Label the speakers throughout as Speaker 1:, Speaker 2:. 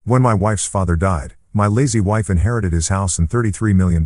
Speaker 1: When my wife's father died, my lazy wife inherited his house and $33 million.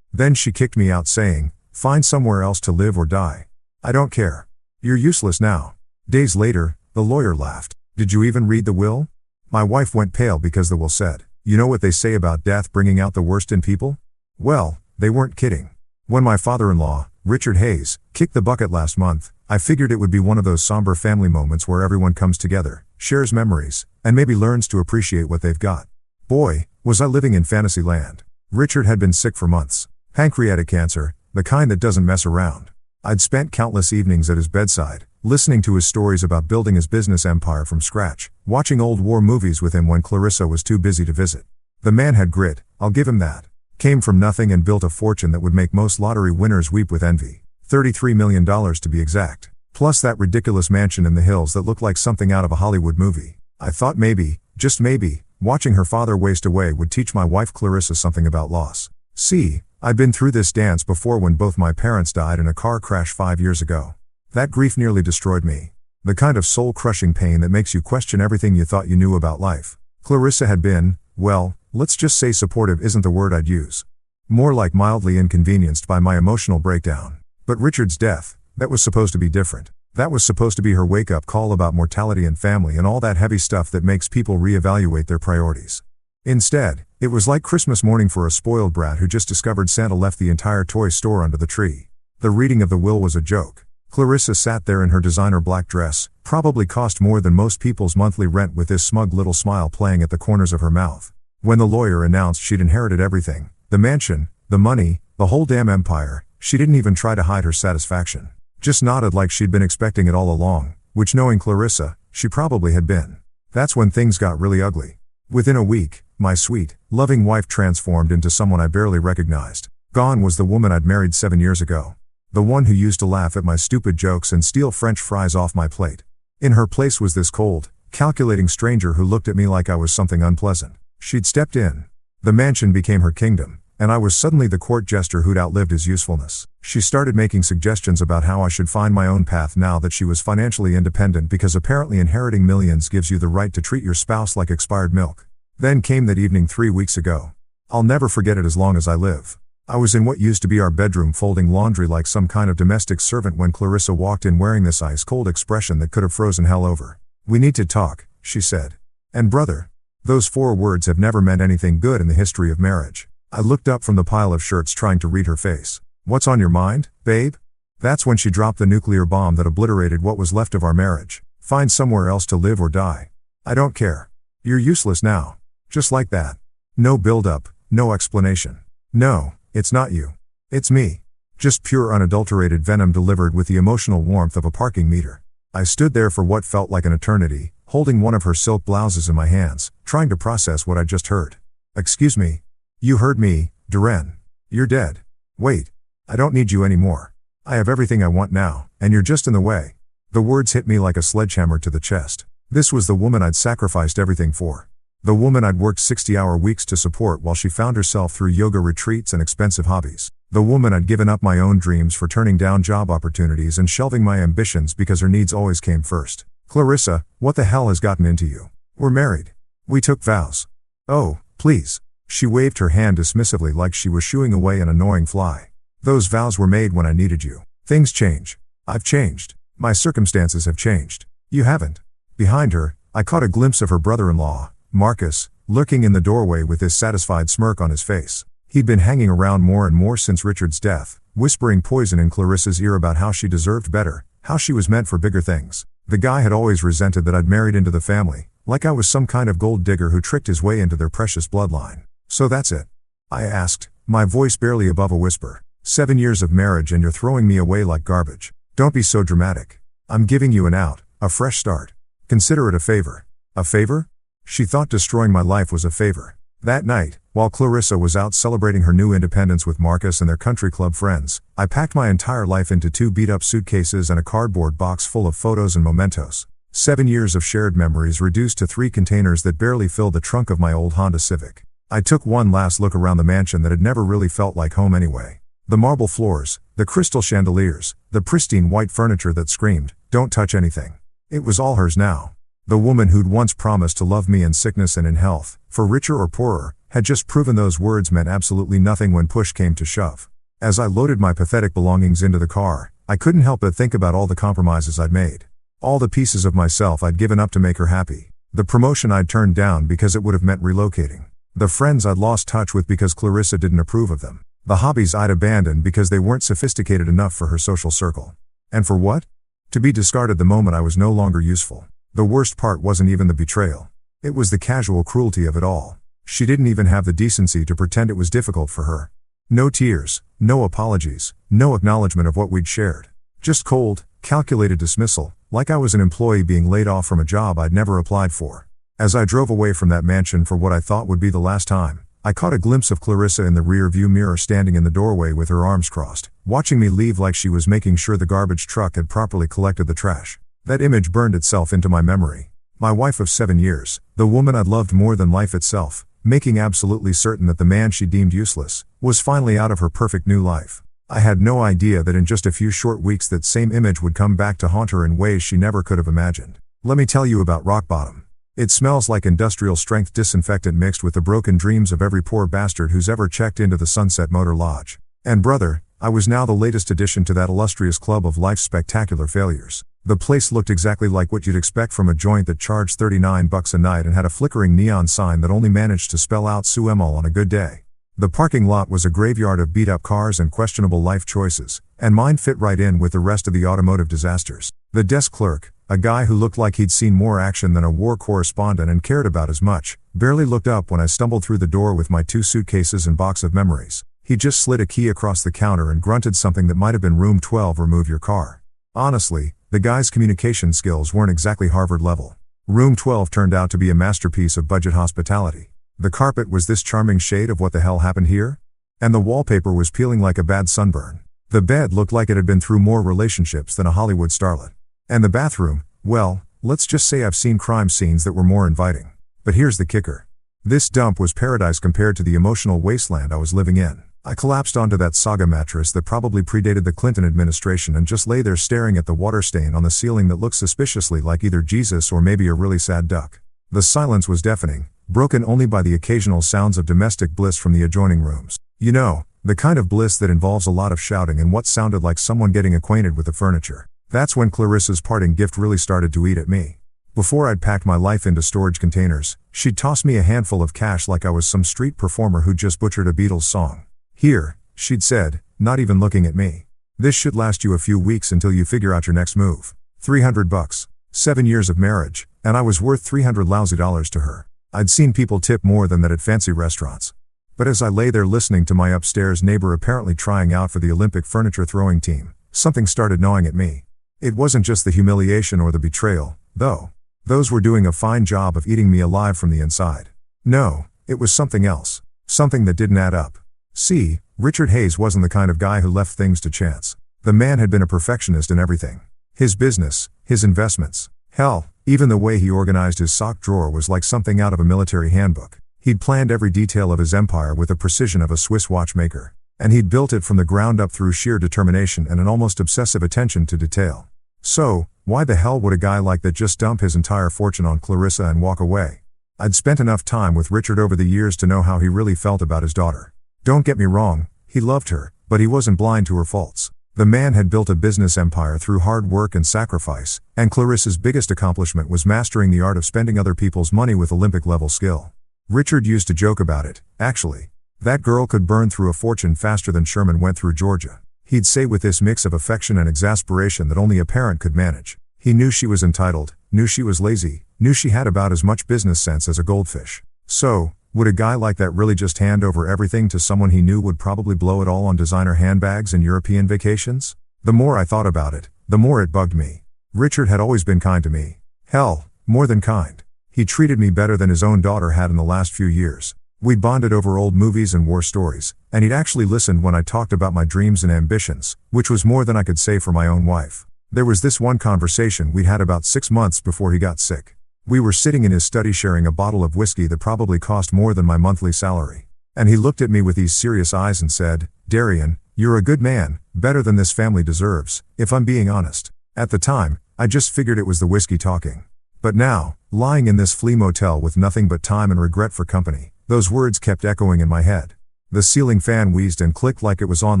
Speaker 1: Then she kicked me out saying, "Find somewhere else to live or die. I don't care. You're useless now." Days later, the lawyer laughed. "Did you even read the will?" My wife went pale because the will said, "You know what they say about death bringing out the worst in people?" Well, they weren't kidding. When my father-in-law, Richard Hayes, kicked the bucket last month, I figured it would be one of those somber family moments where everyone comes together, shares memories, and maybe learns to appreciate what they've got. Boy, was I living in fantasy land. Richard had been sick for months. Pancreatic cancer, the kind that doesn't mess around. I'd spent countless evenings at his bedside, listening to his stories about building his business empire from scratch, watching old war movies with him when Clarissa was too busy to visit. The man had grit, I'll give him that. Came from nothing and built a fortune that would make most lottery winners weep with envy. $33 million to be exact. Plus that ridiculous mansion in the hills that looked like something out of a Hollywood movie. I thought maybe, just maybe, watching her father waste away would teach my wife Clarissa something about loss. See, I'd been through this dance before when both my parents died in a car crash 5 years ago. That grief nearly destroyed me. The kind of soul-crushing pain that makes you question everything you thought you knew about life. Clarissa had been, well, let's just say supportive isn't the word I'd use. More like mildly inconvenienced by my emotional breakdown. But Richard's death, that was supposed to be different. That was supposed to be her wake-up call about mortality and family and all that heavy stuff that makes people reevaluate their priorities. Instead, it was like Christmas morning for a spoiled brat who just discovered Santa left the entire toy store under the tree. The reading of the will was a joke. Clarissa sat there in her designer black dress, probably cost more than most people's monthly rent, with this smug little smile playing at the corners of her mouth. When the lawyer announced she'd inherited everything, the mansion, the money, the whole damn empire, she didn't even try to hide her satisfaction. Just nodded like she'd been expecting it all along, which, knowing Clarissa, she probably had been. That's when things got really ugly. Within a week, my sweet, loving wife transformed into someone I barely recognized. Gone was the woman I'd married 7 years ago. The one who used to laugh at my stupid jokes and steal French fries off my plate. In her place was this cold, calculating stranger who looked at me like I was something unpleasant. She'd stepped in. The mansion became her kingdom, and I was suddenly the court jester who'd outlived his usefulness. She started making suggestions about how I should find my own path now that she was financially independent, because apparently inheriting millions gives you the right to treat your spouse like expired milk. Then came that evening 3 weeks ago. I'll never forget it as long as I live. I was in what used to be our bedroom folding laundry like some kind of domestic servant when Clarissa walked in wearing this ice-cold expression that could have frozen hell over. "We need to talk," she said. And brother, those 4 words have never meant anything good in the history of marriage. I looked up from the pile of shirts trying to read her face. "What's on your mind, babe?" That's when she dropped the nuclear bomb that obliterated what was left of our marriage. "Find somewhere else to live or die. I don't care. You're useless now." Just like that. No build-up, no explanation. "No, it's not you. It's me." Just pure unadulterated venom delivered with the emotional warmth of a parking meter. I stood there for what felt like an eternity, holding one of her silk blouses in my hands, trying to process what I'd just heard. "Excuse me. You heard me, Duren. You're dead. Wait. I don't need you anymore. I have everything I want now, and you're just in the way." The words hit me like a sledgehammer to the chest. This was the woman I'd sacrificed everything for. The woman I'd worked 60-hour weeks to support while she found herself through yoga retreats and expensive hobbies. The woman I'd given up my own dreams for, turning down job opportunities and shelving my ambitions because her needs always came first. "Clarissa, what the hell has gotten into you? We're married. We took vows." "Oh, please." She waved her hand dismissively like she was shooing away an annoying fly. "Those vows were made when I needed you. Things change. I've changed. My circumstances have changed. You haven't." Behind her, I caught a glimpse of her brother-in-law, Marcus, lurking in the doorway with his satisfied smirk on his face. He'd been hanging around more and more since Richard's death, whispering poison in Clarissa's ear about how she deserved better, how she was meant for bigger things. The guy had always resented that I'd married into the family, like I was some kind of gold digger who tricked his way into their precious bloodline. "So that's it?" I asked, my voice barely above a whisper. 7 years of marriage and you're throwing me away like garbage. Don't be so dramatic. I'm giving you an out, a fresh start. Consider it a favor." "A favor?" She thought destroying my life was a favor. That night, while Clarissa was out celebrating her new independence with Marcus and their country club friends, I packed my entire life into 2 beat-up suitcases and a cardboard box full of photos and mementos. 7 years of shared memories reduced to 3 containers that barely filled the trunk of my old Honda Civic. I took one last look around the mansion that had never really felt like home anyway. The marble floors, the crystal chandeliers, the pristine white furniture that screamed, "Don't touch anything." It was all hers now. The woman who'd once promised to love me in sickness and in health, for richer or poorer, had just proven those words meant absolutely nothing when push came to shove. As I loaded my pathetic belongings into the car, I couldn't help but think about all the compromises I'd made. All the pieces of myself I'd given up to make her happy. The promotion I'd turned down because it would have meant relocating. The friends I'd lost touch with because Clarissa didn't approve of them. The hobbies I'd abandoned because they weren't sophisticated enough for her social circle. And for what? To be discarded the moment I was no longer useful. The worst part wasn't even the betrayal. It was the casual cruelty of it all. She didn't even have the decency to pretend it was difficult for her. No tears, no apologies, no acknowledgement of what we'd shared. Just cold, calculated dismissal, like I was an employee being laid off from a job I'd never applied for. As I drove away from that mansion for what I thought would be the last time, I caught a glimpse of Clarissa in the rear-view mirror standing in the doorway with her arms crossed, watching me leave like she was making sure the garbage truck had properly collected the trash. That image burned itself into my memory. My wife of 7 years, the woman I'd loved more than life itself, making absolutely certain that the man she deemed useless, was finally out of her perfect new life. I had no idea that in just a few short weeks that same image would come back to haunt her in ways she never could have imagined. Let me tell you about rock bottom. It smells like industrial-strength disinfectant mixed with the broken dreams of every poor bastard who's ever checked into the Sunset Motor Lodge. And brother, I was now the latest addition to that illustrious club of life's spectacular failures. The place looked exactly like what you'd expect from a joint that charged $39 a night and had a flickering neon sign that only managed to spell out Suemol on a good day. The parking lot was a graveyard of beat-up cars and questionable life choices, and mine fit right in with the rest of the automotive disasters. The desk clerk, a guy who looked like he'd seen more action than a war correspondent and cared about as much, barely looked up when I stumbled through the door with my 2 suitcases and box of memories. He just slid a key across the counter and grunted something that might have been room 12 or move your car. Honestly, the guy's communication skills weren't exactly Harvard level. Room 12 turned out to be a masterpiece of budget hospitality. The carpet was this charming shade of what the hell happened here? And the wallpaper was peeling like a bad sunburn. The bed looked like it had been through more relationships than a Hollywood starlet. And the bathroom, well, let's just say I've seen crime scenes that were more inviting. But here's the kicker. This dump was paradise compared to the emotional wasteland I was living in. I collapsed onto that saga mattress that probably predated the Clinton administration and just lay there staring at the water stain on the ceiling that looked suspiciously like either Jesus or maybe a really sad duck. The silence was deafening, broken only by the occasional sounds of domestic bliss from the adjoining rooms. You know, the kind of bliss that involves a lot of shouting and what sounded like someone getting acquainted with the furniture. That's when Clarissa's parting gift really started to eat at me. Before I'd packed my life into storage containers, she'd toss me a handful of cash like I was some street performer who'd just butchered a Beatles song. Here, she'd said, not even looking at me. This should last you a few weeks until you figure out your next move. $300. 7 years of marriage, and I was worth $300 lousy to her. I'd seen people tip more than that at fancy restaurants. But as I lay there listening to my upstairs neighbor apparently trying out for the Olympic furniture throwing team, something started gnawing at me. It wasn't just the humiliation or the betrayal, though. Those were doing a fine job of eating me alive from the inside. No, it was something else. Something that didn't add up. See, Richard Hayes wasn't the kind of guy who left things to chance. The man had been a perfectionist in everything. His business, his investments. Hell, even the way he organized his sock drawer was like something out of a military handbook. He'd planned every detail of his empire with the precision of a Swiss watchmaker. And he'd built it from the ground up through sheer determination and an almost obsessive attention to detail. So, why the hell would a guy like that just dump his entire fortune on Clarissa and walk away? I'd spent enough time with Richard over the years to know how he really felt about his daughter. Don't get me wrong, he loved her, but he wasn't blind to her faults. The man had built a business empire through hard work and sacrifice, and Clarissa's biggest accomplishment was mastering the art of spending other people's money with Olympic-level skill. Richard used to joke about it, actually. That girl could burn through a fortune faster than Sherman went through Georgia. He'd say with this mix of affection and exasperation that only a parent could manage. He knew she was entitled, knew she was lazy, knew she had about as much business sense as a goldfish. So, would a guy like that really just hand over everything to someone he knew would probably blow it all on designer handbags and European vacations? The more I thought about it, the more it bugged me. Richard had always been kind to me. Hell, more than kind. He treated me better than his own daughter had in the last few years. We'd bonded over old movies and war stories, and he'd actually listened when I talked about my dreams and ambitions, which was more than I could say for my own wife. There was this one conversation we'd had about 6 months before he got sick. We were sitting in his study sharing a bottle of whiskey that probably cost more than my monthly salary. And he looked at me with these serious eyes and said, "Darian, you're a good man, better than this family deserves, if I'm being honest." At the time, I just figured it was the whiskey talking. But now, lying in this flea motel with nothing but time and regret for company, those words kept echoing in my head. The ceiling fan wheezed and clicked like it was on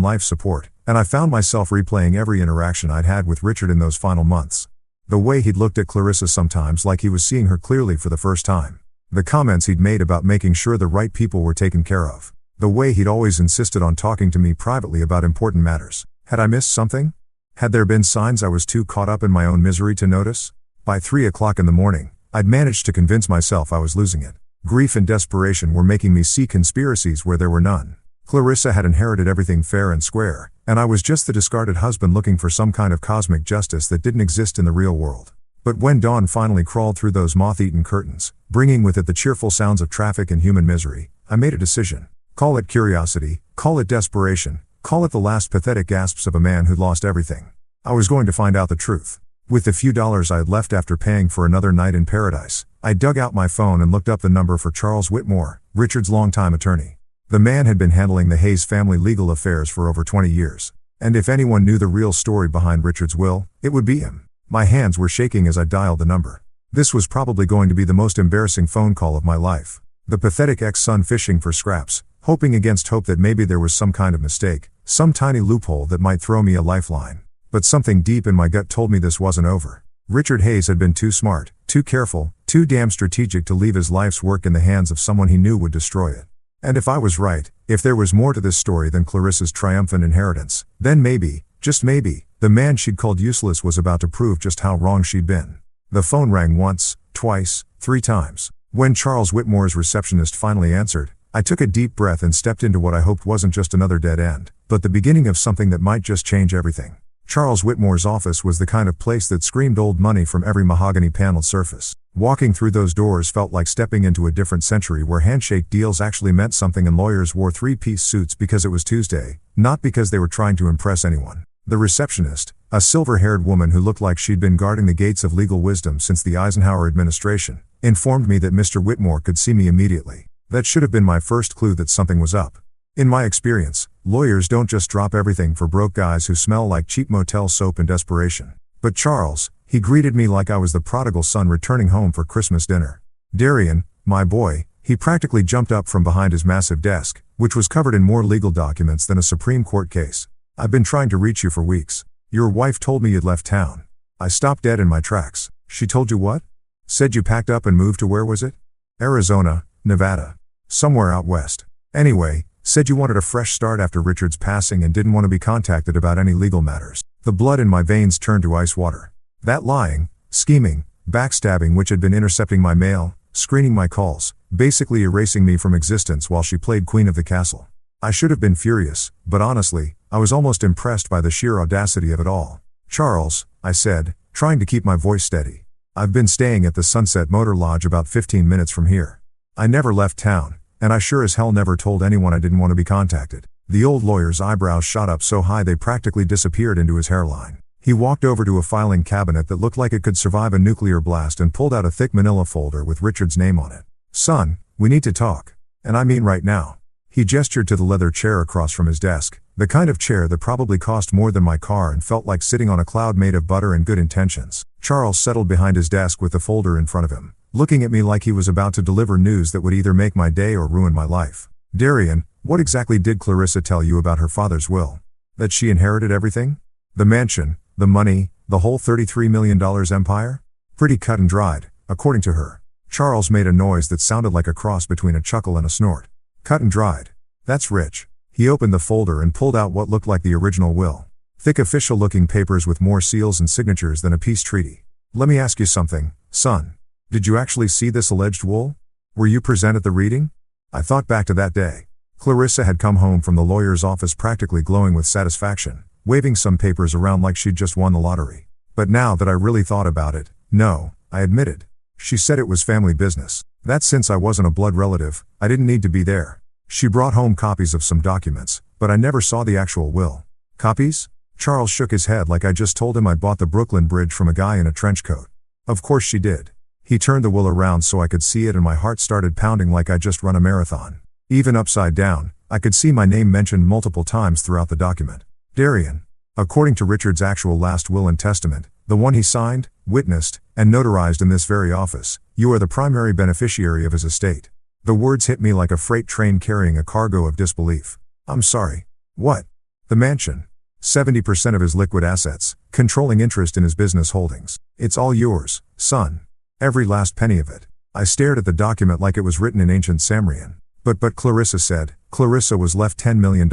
Speaker 1: life support, and I found myself replaying every interaction I'd had with Richard in those final months. The way he'd looked at Clarissa sometimes like he was seeing her clearly for the first time. The comments he'd made about making sure the right people were taken care of. The way he'd always insisted on talking to me privately about important matters. Had I missed something? Had there been signs I was too caught up in my own misery to notice? By 3 o'clock in the morning, I'd managed to convince myself I was losing it. Grief and desperation were making me see conspiracies where there were none. Clarissa had inherited everything fair and square, and I was just the discarded husband looking for some kind of cosmic justice that didn't exist in the real world. But when dawn finally crawled through those moth-eaten curtains, bringing with it the cheerful sounds of traffic and human misery, I made a decision. Call it curiosity, call it desperation, call it the last pathetic gasps of a man who'd lost everything. I was going to find out the truth. With the few dollars I had left after paying for another night in paradise, I dug out my phone and looked up the number for Charles Whitmore, Richard's longtime attorney. The man had been handling the Hayes family legal affairs for over 20 years. And if anyone knew the real story behind Richard's will, it would be him. My hands were shaking as I dialed the number. This was probably going to be the most embarrassing phone call of my life. The pathetic ex-son fishing for scraps, hoping against hope that maybe there was some kind of mistake, some tiny loophole that might throw me a lifeline. But something deep in my gut told me this wasn't over. Richard Hayes had been too smart, too careful, too damn strategic to leave his life's work in the hands of someone he knew would destroy it. And if I was right, if there was more to this story than Clarissa's triumphant inheritance, then maybe, just maybe, the man she'd called useless was about to prove just how wrong she'd been. The phone rang once, twice, 3 times. When Charles Whitmore's receptionist finally answered, I took a deep breath and stepped into what I hoped wasn't just another dead end, but the beginning of something that might just change everything. Charles Whitmore's office was the kind of place that screamed old money from every mahogany paneled surface. Walking through those doors felt like stepping into a different century where handshake deals actually meant something and lawyers wore 3-piece suits because it was Tuesday, not because they were trying to impress anyone. The receptionist, a silver-haired woman who looked like she'd been guarding the gates of legal wisdom since the Eisenhower administration, informed me that Mr. Whitmore could see me immediately. That should have been my first clue that something was up. In my experience, lawyers don't just drop everything for broke guys who smell like cheap motel soap in desperation. But Charles, he greeted me like I was the prodigal son returning home for Christmas dinner. Darian, my boy, he practically jumped up from behind his massive desk, which was covered in more legal documents than a Supreme Court case. I've been trying to reach you for weeks. Your wife told me you'd left town. I stopped dead in my tracks. She told you what? Said you packed up and moved to where was it? Arizona, Nevada. Somewhere out west. Anyway, said you wanted a fresh start after Richard's passing and didn't want to be contacted about any legal matters. The blood in my veins turned to ice water. That lying, scheming, backstabbing which had been intercepting my mail, screening my calls, basically erasing me from existence while she played queen of the castle. I should have been furious, but honestly, I was almost impressed by the sheer audacity of it all. Charles, I said, trying to keep my voice steady. I've been staying at the Sunset Motor Lodge about 15 minutes from here. I never left town, and I sure as hell never told anyone I didn't want to be contacted. The old lawyer's eyebrows shot up so high they practically disappeared into his hairline. He walked over to a filing cabinet that looked like it could survive a nuclear blast and pulled out a thick manila folder with Richard's name on it. Son, we need to talk. And I mean right now. He gestured to the leather chair across from his desk, the kind of chair that probably cost more than my car and felt like sitting on a cloud made of butter and good intentions. Charles settled behind his desk with the folder in front of him, looking at me like he was about to deliver news that would either make my day or ruin my life. Darian, what exactly did Clarissa tell you about her father's will? That she inherited everything? The mansion, the money, the whole $33 million empire? Pretty cut and dried, according to her. Charles made a noise that sounded like a cross between a chuckle and a snort. Cut and dried. That's rich. He opened the folder and pulled out what looked like the original will. Thick official-looking papers with more seals and signatures than a peace treaty. Let me ask you something, son. Did you actually see this alleged will? Were you present at the reading? I thought back to that day. Clarissa had come home from the lawyer's office practically glowing with satisfaction, waving some papers around like she'd just won the lottery. But now that I really thought about it, no, I admitted. She said it was family business. That since I wasn't a blood relative, I didn't need to be there. She brought home copies of some documents, but I never saw the actual will. Copies? Charles shook his head like I just told him I'd bought the Brooklyn Bridge from a guy in a trench coat. Of course she did. He turned the will around so I could see it and my heart started pounding like I'd just run a marathon. Even upside down, I could see my name mentioned multiple times throughout the document. Darian. According to Richard's actual last will and testament, the one he signed, witnessed, and notarized in this very office. You are the primary beneficiary of his estate. The words hit me like a freight train carrying a cargo of disbelief. I'm sorry. What? The mansion. 70% of his liquid assets, controlling interest in his business holdings. It's all yours, son. Every last penny of it. I stared at the document like it was written in ancient Samrian. But Clarissa said. Clarissa was left $10 million,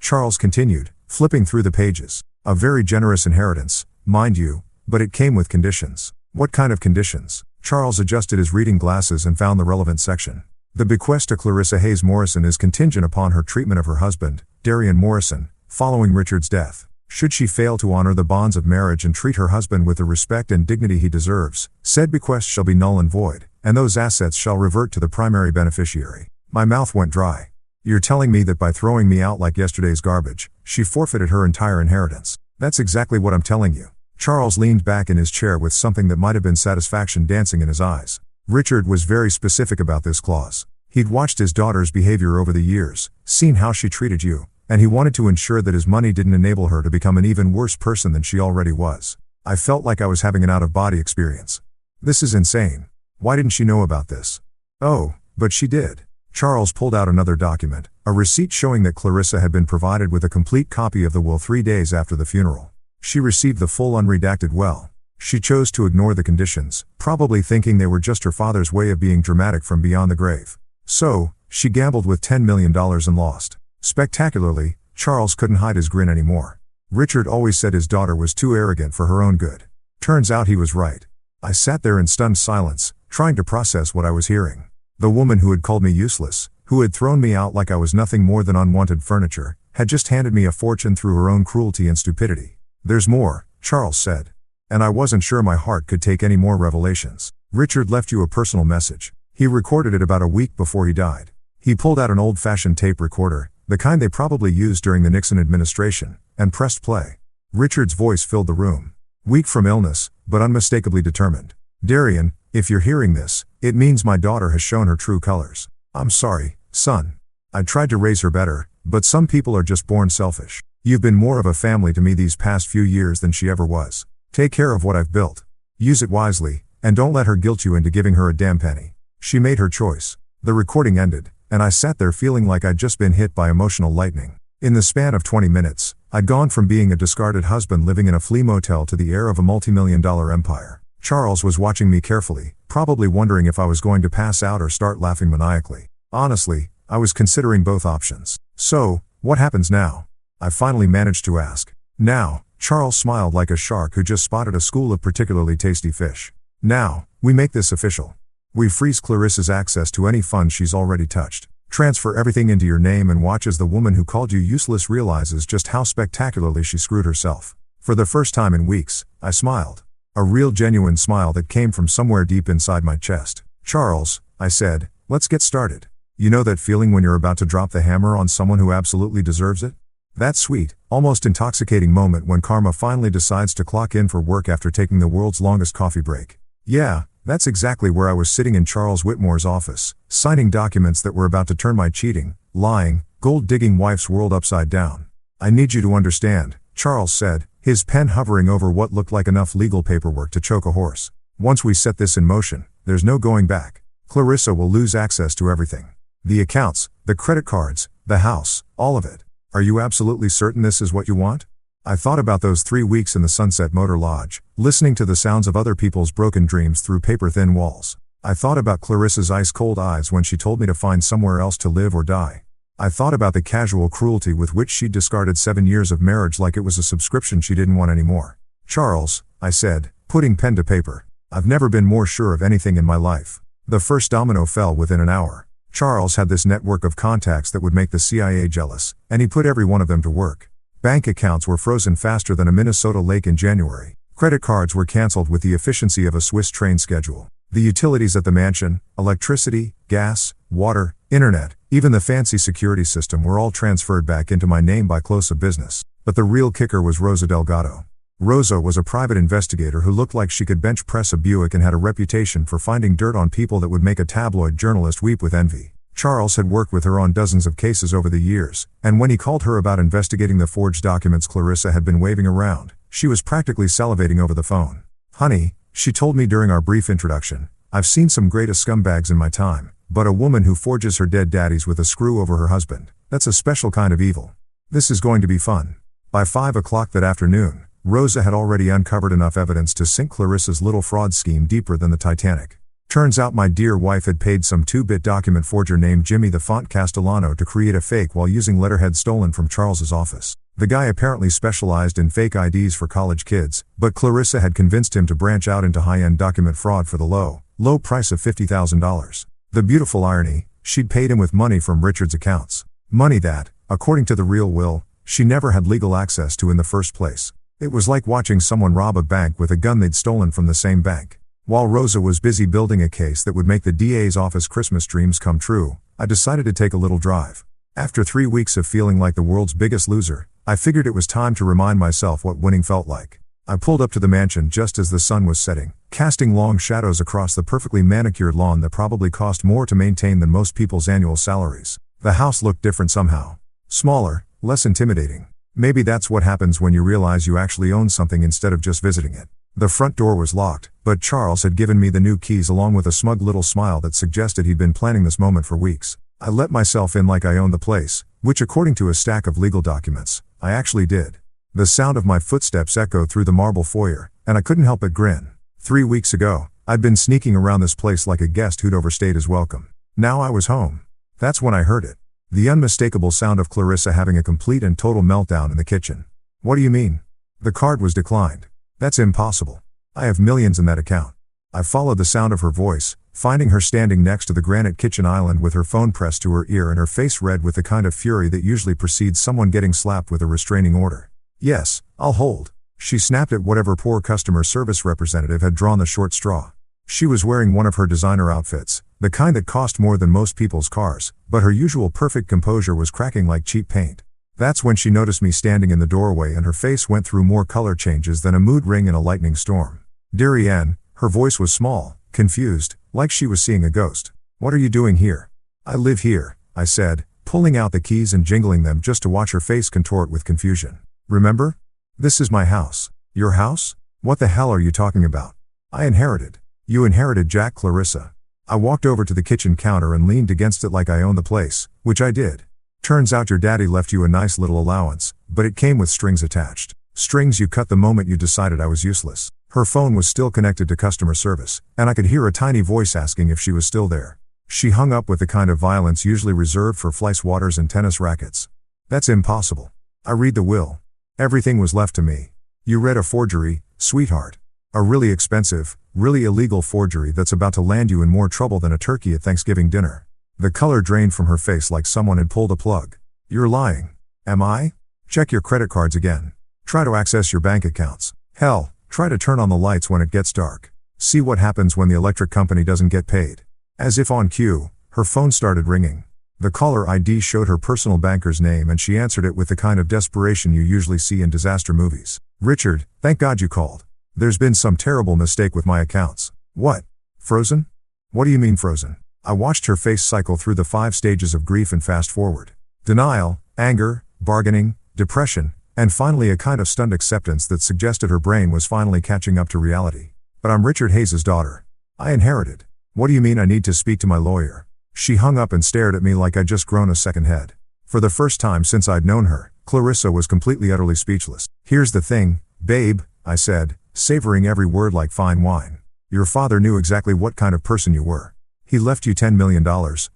Speaker 1: Charles continued, flipping through the pages. A very generous inheritance, mind you, but it came with conditions. What kind of conditions? Charles adjusted his reading glasses and found the relevant section. The bequest to Clarissa Hayes Morrison is contingent upon her treatment of her husband, Darian Morrison, following Richard's death. Should she fail to honor the bonds of marriage and treat her husband with the respect and dignity he deserves, said bequest shall be null and void, and those assets shall revert to the primary beneficiary. My mouth went dry. You're telling me that by throwing me out like yesterday's garbage, she forfeited her entire inheritance? That's exactly what I'm telling you. Charles leaned back in his chair with something that might have been satisfaction dancing in his eyes. Richard was very specific about this clause. He'd watched his daughter's behavior over the years, seen how she treated you, and he wanted to ensure that his money didn't enable her to become an even worse person than she already was. I felt like I was having an out-of-body experience. This is insane. Why didn't she know about this? Oh, but she did. Charles pulled out another document, a receipt showing that Clarissa had been provided with a complete copy of the will 3 days after the funeral. She received the full unredacted will. She chose to ignore the conditions, probably thinking they were just her father's way of being dramatic from beyond the grave. So, she gambled with $10 million and lost. Spectacularly, Charles couldn't hide his grin anymore. Richard always said his daughter was too arrogant for her own good. Turns out he was right. I sat there in stunned silence, trying to process what I was hearing. The woman who had called me useless, who had thrown me out like I was nothing more than unwanted furniture, had just handed me a fortune through her own cruelty and stupidity. There's more, Charles said. And I wasn't sure my heart could take any more revelations. Richard left you a personal message. He recorded it about a week before he died. He pulled out an old-fashioned tape recorder, the kind they probably used during the Nixon administration, and pressed play. Richard's voice filled the room. Weak from illness, but unmistakably determined. Darian, if you're hearing this, it means my daughter has shown her true colors. I'm sorry, son. I tried to raise her better, but some people are just born selfish. You've been more of a family to me these past few years than she ever was. Take care of what I've built. Use it wisely, and don't let her guilt you into giving her a damn penny. She made her choice. The recording ended, and I sat there feeling like I'd just been hit by emotional lightning. In the span of 20 minutes, I'd gone from being a discarded husband living in a flea motel to the heir of a multi-million-dollar empire. Charles was watching me carefully, probably wondering if I was going to pass out or start laughing maniacally. Honestly, I was considering both options. So, what happens now? I finally managed to ask. Now, Charles smiled like a shark who just spotted a school of particularly tasty fish. Now, we make this official. We freeze Clarissa's access to any funds she's already touched. Transfer everything into your name and watch as the woman who called you useless realizes just how spectacularly she screwed herself. For the first time in weeks, I smiled. A real genuine smile that came from somewhere deep inside my chest. Charles, I said, let's get started. You know that feeling when you're about to drop the hammer on someone who absolutely deserves it? That sweet, almost intoxicating moment when karma finally decides to clock in for work after taking the world's longest coffee break. Yeah, that's exactly where I was sitting in Charles Whitmore's office, signing documents that were about to turn my cheating, lying, gold-digging wife's world upside down. I need you to understand, Charles said, his pen hovering over what looked like enough legal paperwork to choke a horse. Once we set this in motion, there's no going back. Clarissa will lose access to everything. The accounts, the credit cards, the house, all of it. Are you absolutely certain this is what you want? I thought about those 3 weeks in the Sunset Motor Lodge, listening to the sounds of other people's broken dreams through paper-thin walls. I thought about Clarissa's ice-cold eyes when she told me to find somewhere else to live or die. I thought about the casual cruelty with which she'd discarded 7 years of marriage like it was a subscription she didn't want anymore. Charles, I said, putting pen to paper, I've never been more sure of anything in my life. The first domino fell within an hour. Charles had this network of contacts that would make the CIA jealous, and he put every one of them to work. Bank accounts were frozen faster than a Minnesota lake in January. Credit cards were canceled with the efficiency of a Swiss train schedule. The utilities at the mansion, electricity, gas, water, internet, even the fancy security system were all transferred back into my name by close of business. But the real kicker was Rosa Delgado. Rosa was a private investigator who looked like she could bench press a Buick and had a reputation for finding dirt on people that would make a tabloid journalist weep with envy. Charles had worked with her on dozens of cases over the years, and when he called her about investigating the forged documents Clarissa had been waving around, she was practically salivating over the phone. Honey, She told me during our brief introduction, "I've seen some greatest scumbags in my time, but a woman who forges her dead daddies with a screw over her husband, that's a special kind of evil. This is going to be fun." By 5 o'clock that afternoon, Rosa had already uncovered enough evidence to sink Clarissa's little fraud scheme deeper than the Titanic. Turns out my dear wife had paid some 2-bit document forger named Jimmy the Font Castellano to create a fake while using letterhead stolen from Charles's office. The guy apparently specialized in fake IDs for college kids, but Clarissa had convinced him to branch out into high-end document fraud for the low price of $50,000. The beautiful irony, she'd paid him with money from Richard's accounts. Money that, according to the real will, she never had legal access to in the first place. It was like watching someone rob a bank with a gun they'd stolen from the same bank. While Rosa was busy building a case that would make the DA's office Christmas dreams come true, I decided to take a little drive. After 3 weeks of feeling like the world's biggest loser, I figured it was time to remind myself what winning felt like. I pulled up to the mansion just as the sun was setting, casting long shadows across the perfectly manicured lawn that probably cost more to maintain than most people's annual salaries. The house looked different somehow. Smaller, less intimidating. Maybe that's what happens when you realize you actually own something instead of just visiting it. The front door was locked, but Charles had given me the new keys along with a smug little smile that suggested he'd been planning this moment for weeks. I let myself in like I owned the place, which according to a stack of legal documents, I actually did. The sound of my footsteps echoed through the marble foyer, and I couldn't help but grin. 3 weeks ago, I'd been sneaking around this place like a guest who'd overstayed his welcome. Now I was home. That's when I heard it. The unmistakable sound of Clarissa having a complete and total meltdown in the kitchen. "What do you mean? The card was declined." "That's impossible. I have millions in that account." I followed the sound of her voice, finding her standing next to the granite kitchen island with her phone pressed to her ear and her face red with the kind of fury that usually precedes someone getting slapped with a restraining order. "Yes, I'll hold." She snapped at whatever poor customer service representative had drawn the short straw. She was wearing one of her designer outfits, the kind that cost more than most people's cars, but her usual perfect composure was cracking like cheap paint. That's when she noticed me standing in the doorway and her face went through more color changes than a mood ring in a lightning storm. "Dearie Ann," her voice was small, confused, like she was seeing a ghost. "What are you doing here?" "I live here," I said, pulling out the keys and jingling them just to watch her face contort with confusion. "Remember? This is my house." "Your house? What the hell are you talking about?" "I inherited." "You inherited Jack?" "Clarissa." I walked over to the kitchen counter and leaned against it like I owned the place, which I did. "Turns out your daddy left you a nice little allowance, but it came with strings attached. Strings you cut the moment you decided I was useless." Her phone was still connected to customer service, and I could hear a tiny voice asking if she was still there. She hung up with the kind of violence usually reserved for fly swatters and tennis rackets. "That's impossible. I read the will. Everything was left to me." "You read a forgery, sweetheart. A really expensive, really illegal forgery that's about to land you in more trouble than a turkey at Thanksgiving dinner." The color drained from her face like someone had pulled a plug. "You're lying." "Am I?" "Check your credit cards again. Try to access your bank accounts. Hell, try to turn on the lights when it gets dark. See what happens when the electric company doesn't get paid." As if on cue, her phone started ringing. The caller ID showed her personal banker's name and she answered it with the kind of desperation you usually see in disaster movies. "Richard, thank God you called. There's been some terrible mistake with my accounts." "What? Frozen?" "What do you mean frozen?" I watched her face cycle through the 5 stages of grief and fast forward. Denial, anger, bargaining, depression, and finally a kind of stunned acceptance that suggested her brain was finally catching up to reality. "But I'm Richard Hayes' daughter. I inherited." "What do you mean I need to speak to my lawyer?" She hung up and stared at me like I'd just grown a second head. For the first time since I'd known her, Clarissa was completely utterly speechless. "Here's the thing, babe," I said, savoring every word like fine wine. "Your father knew exactly what kind of person you were. He left you $10 million,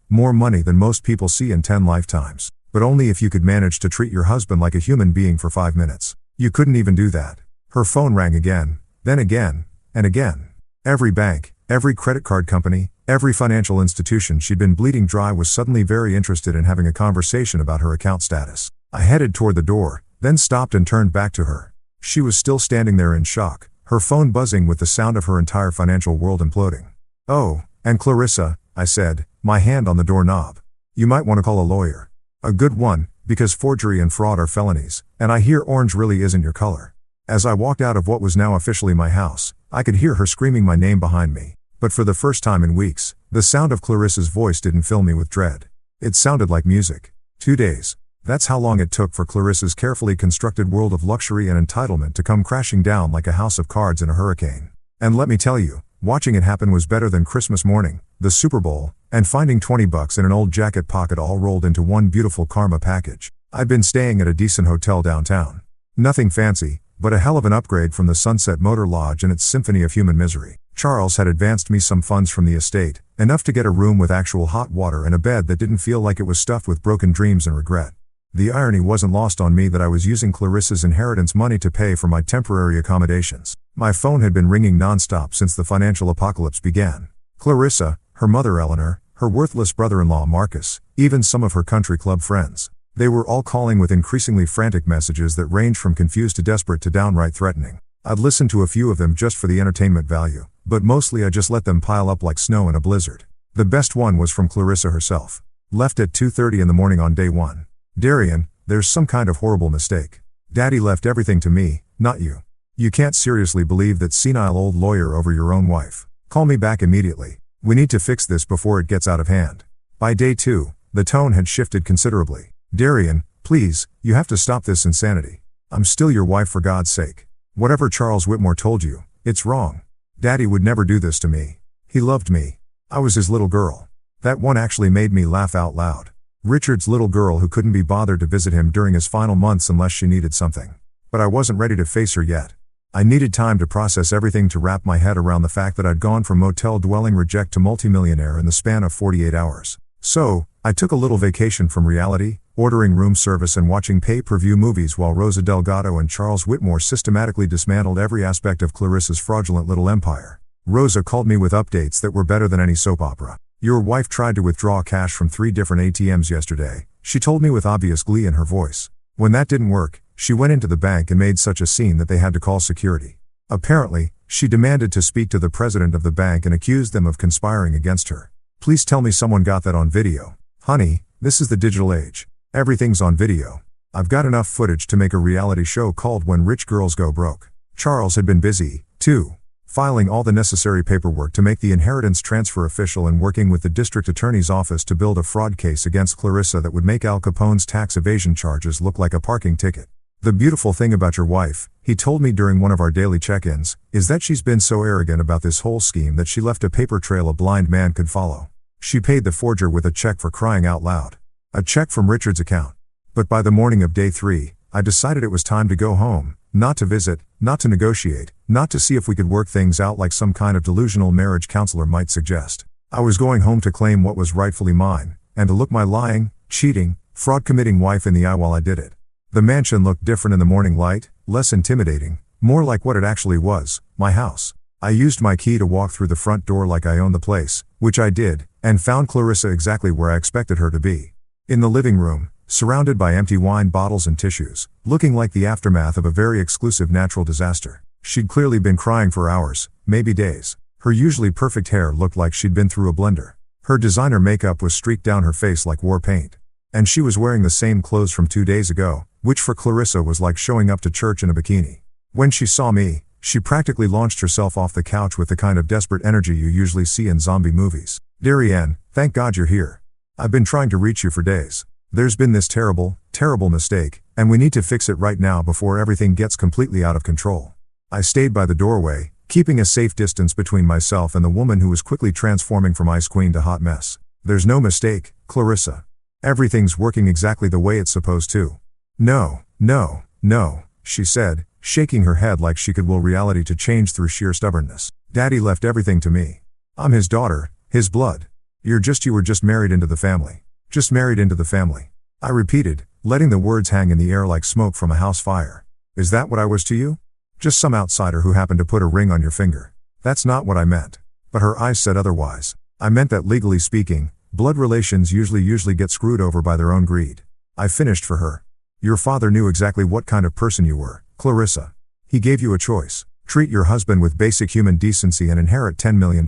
Speaker 1: more money than most people see in 10 lifetimes, but only if you could manage to treat your husband like a human being for 5 minutes. You couldn't even do that." Her phone rang again, then again, and again. Every bank, every credit card company, every financial institution she'd been bleeding dry was suddenly very interested in having a conversation about her account status. I headed toward the door, then stopped and turned back to her. She was still standing there in shock, her phone buzzing with the sound of her entire financial world imploding. "Oh, and Clarissa," I said, my hand on the doorknob. "You might want to call a lawyer. A good one, because forgery and fraud are felonies, and I hear orange really isn't your color." As I walked out of what was now officially my house, I could hear her screaming my name behind me, but for the first time in weeks, the sound of Clarissa's voice didn't fill me with dread. It sounded like music. 2 days. That's how long it took for Clarissa's carefully constructed world of luxury and entitlement to come crashing down like a house of cards in a hurricane. And let me tell you, watching it happen was better than Christmas morning, the Super Bowl, and finding $20 in an old jacket pocket all rolled into one beautiful karma package. I'd been staying at a decent hotel downtown. Nothing fancy, but a hell of an upgrade from the Sunset Motor Lodge and its symphony of human misery. Charles had advanced me some funds from the estate, enough to get a room with actual hot water and a bed that didn't feel like it was stuffed with broken dreams and regret. The irony wasn't lost on me that I was using Clarissa's inheritance money to pay for my temporary accommodations. My phone had been ringing nonstop since the financial apocalypse began. Clarissa, her mother Eleanor, her worthless brother-in-law Marcus, even some of her country club friends. They were all calling with increasingly frantic messages that ranged from confused to desperate to downright threatening. I'd listened to a few of them just for the entertainment value, but mostly I just let them pile up like snow in a blizzard. The best one was from Clarissa herself. Left at 2:30 in the morning on day 1. Darian, there's some kind of horrible mistake. Daddy left everything to me, not you. You can't seriously believe that senile old lawyer over your own wife. Call me back immediately. We need to fix this before it gets out of hand. By day 2, the tone had shifted considerably. Darian, please, you have to stop this insanity. I'm still your wife for God's sake. Whatever Charles Whitmore told you, it's wrong. Daddy would never do this to me. He loved me. I was his little girl. That one actually made me laugh out loud. Richard's little girl who couldn't be bothered to visit him during his final months unless she needed something. But I wasn't ready to face her yet. I needed time to process everything, to wrap my head around the fact that I'd gone from motel-dwelling reject to multimillionaire in the span of 48 hours. So, I took a little vacation from reality, ordering room service and watching pay-per-view movies while Rosa Delgado and Charles Whitmore systematically dismantled every aspect of Clarissa's fraudulent little empire. Rosa called me with updates that were better than any soap opera. Your wife tried to withdraw cash from 3 different ATMs yesterday, she told me with obvious glee in her voice. When that didn't work, she went into the bank and made such a scene that they had to call security. Apparently, she demanded to speak to the president of the bank and accused them of conspiring against her. Please tell me someone got that on video. Honey, this is the digital age. Everything's on video. I've got enough footage to make a reality show called When Rich Girls Go Broke. Charles had been busy, too, filing all the necessary paperwork to make the inheritance transfer official and working with the district attorney's office to build a fraud case against Clarissa that would make Al Capone's tax evasion charges look like a parking ticket. The beautiful thing about your wife, he told me during one of our daily check-ins, is that she's been so arrogant about this whole scheme that she left a paper trail a blind man could follow. She paid the forger with a check, for crying out loud. A check from Richard's account. But by the morning of day 3, I decided it was time to go home, not to visit, not to negotiate, not to see if we could work things out like some kind of delusional marriage counselor might suggest. I was going home to claim what was rightfully mine, and to look my lying, cheating, fraud-committing wife in the eye while I did it. The mansion looked different in the morning light, less intimidating, more like what it actually was, my house. I used my key to walk through the front door like I owned the place, which I did, and found Clarissa exactly where I expected her to be. In the living room, surrounded by empty wine bottles and tissues, looking like the aftermath of a very exclusive natural disaster. She'd clearly been crying for hours, maybe days. Her usually perfect hair looked like she'd been through a blender. Her designer makeup was streaked down her face like war paint. And she was wearing the same clothes from 2 days ago, which for Clarissa was like showing up to church in a bikini. When she saw me, she practically launched herself off the couch with the kind of desperate energy you usually see in zombie movies. Darian, thank God you're here. I've been trying to reach you for days. There's been this terrible, terrible mistake, and we need to fix it right now before everything gets completely out of control. I stayed by the doorway, keeping a safe distance between myself and the woman who was quickly transforming from ice queen to hot mess. There's no mistake, Clarissa. Everything's working exactly the way it's supposed to. No, no, no, she said, shaking her head like she could will reality to change through sheer stubbornness. Daddy left everything to me. I'm his daughter, his blood. You were just married into the family. Just married into the family. I repeated, letting the words hang in the air like smoke from a house fire. Is that what I was to you? Just some outsider who happened to put a ring on your finger. That's not what I meant. But her eyes said otherwise. I meant that legally speaking, blood relations usually get screwed over by their own greed. I finished for her. Your father knew exactly what kind of person you were, Clarissa. He gave you a choice. Treat your husband with basic human decency and inherit $10 million.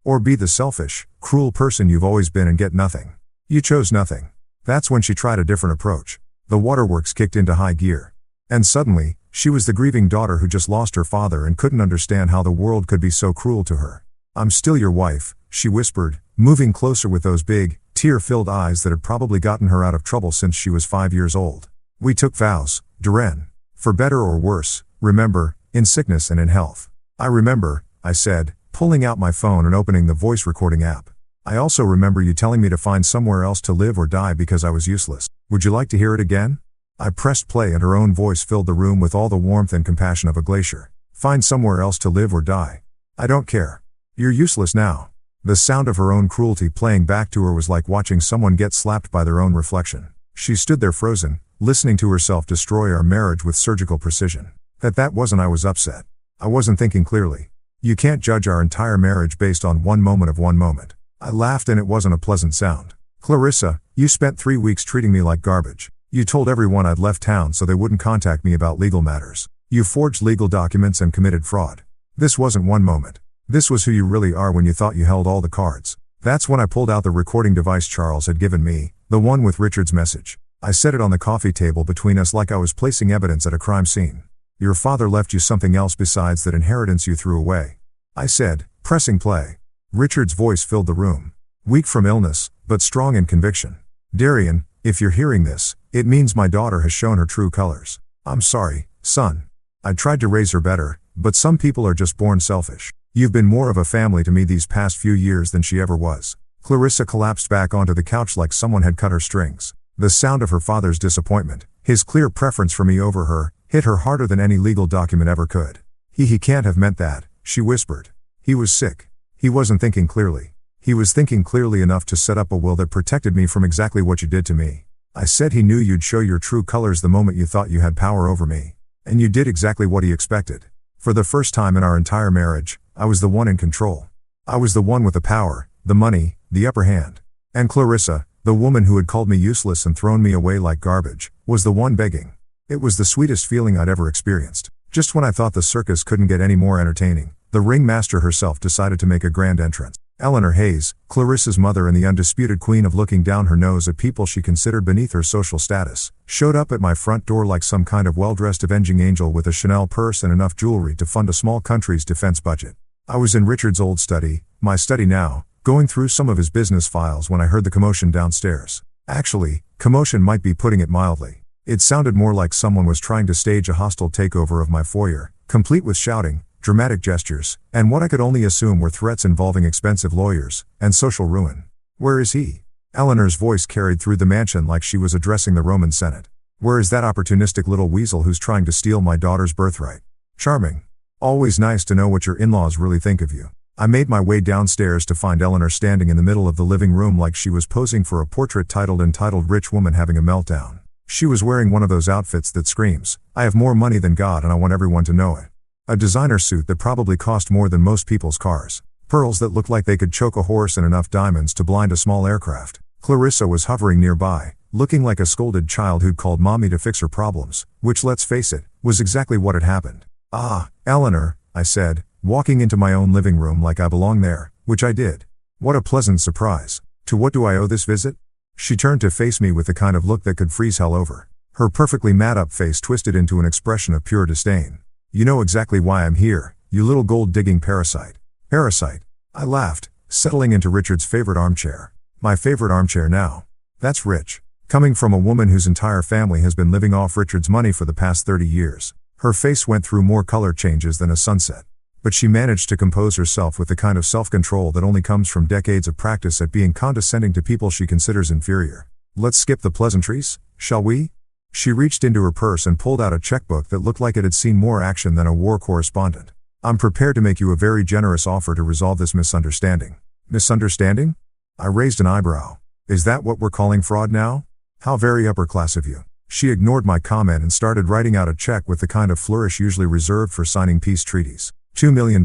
Speaker 1: Or be the selfish, cruel person you've always been and get nothing. You chose nothing. That's when she tried a different approach. The waterworks kicked into high gear. And suddenly, she was the grieving daughter who just lost her father and couldn't understand how the world could be so cruel to her. I'm still your wife, she whispered, moving closer with those big, tear-filled eyes that had probably gotten her out of trouble since she was 5 years old. We took vows, Duran. For better or worse, remember, in sickness and in health. I remember, I said, pulling out my phone and opening the voice recording app. I also remember you telling me to find somewhere else to live or die because I was useless. Would you like to hear it again? I pressed play and her own voice filled the room with all the warmth and compassion of a glacier. Find somewhere else to live or die. I don't care. You're useless now. The sound of her own cruelty playing back to her was like watching someone get slapped by their own reflection. She stood there frozen, listening to herself destroy our marriage with surgical precision. That wasn't I was upset. I wasn't thinking clearly. You can't judge our entire marriage based on one moment. I laughed and it wasn't a pleasant sound. Clarissa, you spent 3 weeks treating me like garbage. You told everyone I'd left town so they wouldn't contact me about legal matters. You forged legal documents and committed fraud. This wasn't one moment. This was who you really are when you thought you held all the cards. That's when I pulled out the recording device Charles had given me, the one with Richard's message. I set it on the coffee table between us like I was placing evidence at a crime scene. Your father left you something else besides that inheritance you threw away. I said, pressing play. Richard's voice filled the room. Weak from illness, but strong in conviction. Darian, if you're hearing this, it means my daughter has shown her true colors. I'm sorry, son. I tried to raise her better, but some people are just born selfish. You've been more of a family to me these past few years than she ever was. Clarissa collapsed back onto the couch like someone had cut her strings. The sound of her father's disappointment, his clear preference for me over her, hit her harder than any legal document ever could. He can't have meant that, she whispered. He was sick. He wasn't thinking clearly. He was thinking clearly enough to set up a will that protected me from exactly what you did to me. I said he knew you'd show your true colors the moment you thought you had power over me. And you did exactly what he expected. For the first time in our entire marriage, I was the one in control. I was the one with the power, the money, the upper hand. And Clarissa, the woman who had called me useless and thrown me away like garbage, was the one begging. It was the sweetest feeling I'd ever experienced. Just when I thought the circus couldn't get any more entertaining, the ringmaster herself decided to make a grand entrance. Eleanor Hayes, Clarissa's mother and the undisputed queen of looking down her nose at people she considered beneath her social status, showed up at my front door like some kind of well-dressed avenging angel with a Chanel purse and enough jewelry to fund a small country's defense budget. I was in Richard's old study, my study now, going through some of his business files when I heard the commotion downstairs. Actually, commotion might be putting it mildly. It sounded more like someone was trying to stage a hostile takeover of my foyer, complete with shouting, dramatic gestures, and what I could only assume were threats involving expensive lawyers, and social ruin. Where is he? Eleanor's voice carried through the mansion like she was addressing the Roman Senate. Where is that opportunistic little weasel who's trying to steal my daughter's birthright? Charming. Always nice to know what your in-laws really think of you. I made my way downstairs to find Eleanor standing in the middle of the living room like she was posing for a portrait entitled Rich Woman Having a Meltdown. She was wearing one of those outfits that screams, I have more money than God and I want everyone to know it. A designer suit that probably cost more than most people's cars. Pearls that looked like they could choke a horse and enough diamonds to blind a small aircraft. Clarissa was hovering nearby, looking like a scolded child who'd called mommy to fix her problems, which, let's face it, was exactly what had happened. Ah, Eleanor, I said, walking into my own living room like I belonged there, which I did. What a pleasant surprise. To what do I owe this visit? She turned to face me with the kind of look that could freeze hell over. Her perfectly mad-up face twisted into an expression of pure disdain. You know exactly why I'm here, you little gold-digging parasite. Parasite. I laughed, settling into Richard's favorite armchair. My favorite armchair now. That's rich. Coming from a woman whose entire family has been living off Richard's money for the past 30 years. Her face went through more color changes than a sunset. But she managed to compose herself with the kind of self-control that only comes from decades of practice at being condescending to people she considers inferior. Let's skip the pleasantries, shall we? She reached into her purse and pulled out a checkbook that looked like it had seen more action than a war correspondent. I'm prepared to make you a very generous offer to resolve this misunderstanding. Misunderstanding? I raised an eyebrow. Is that what we're calling fraud now? How very upper class of you. She ignored my comment and started writing out a check with the kind of flourish usually reserved for signing peace treaties. $2 million,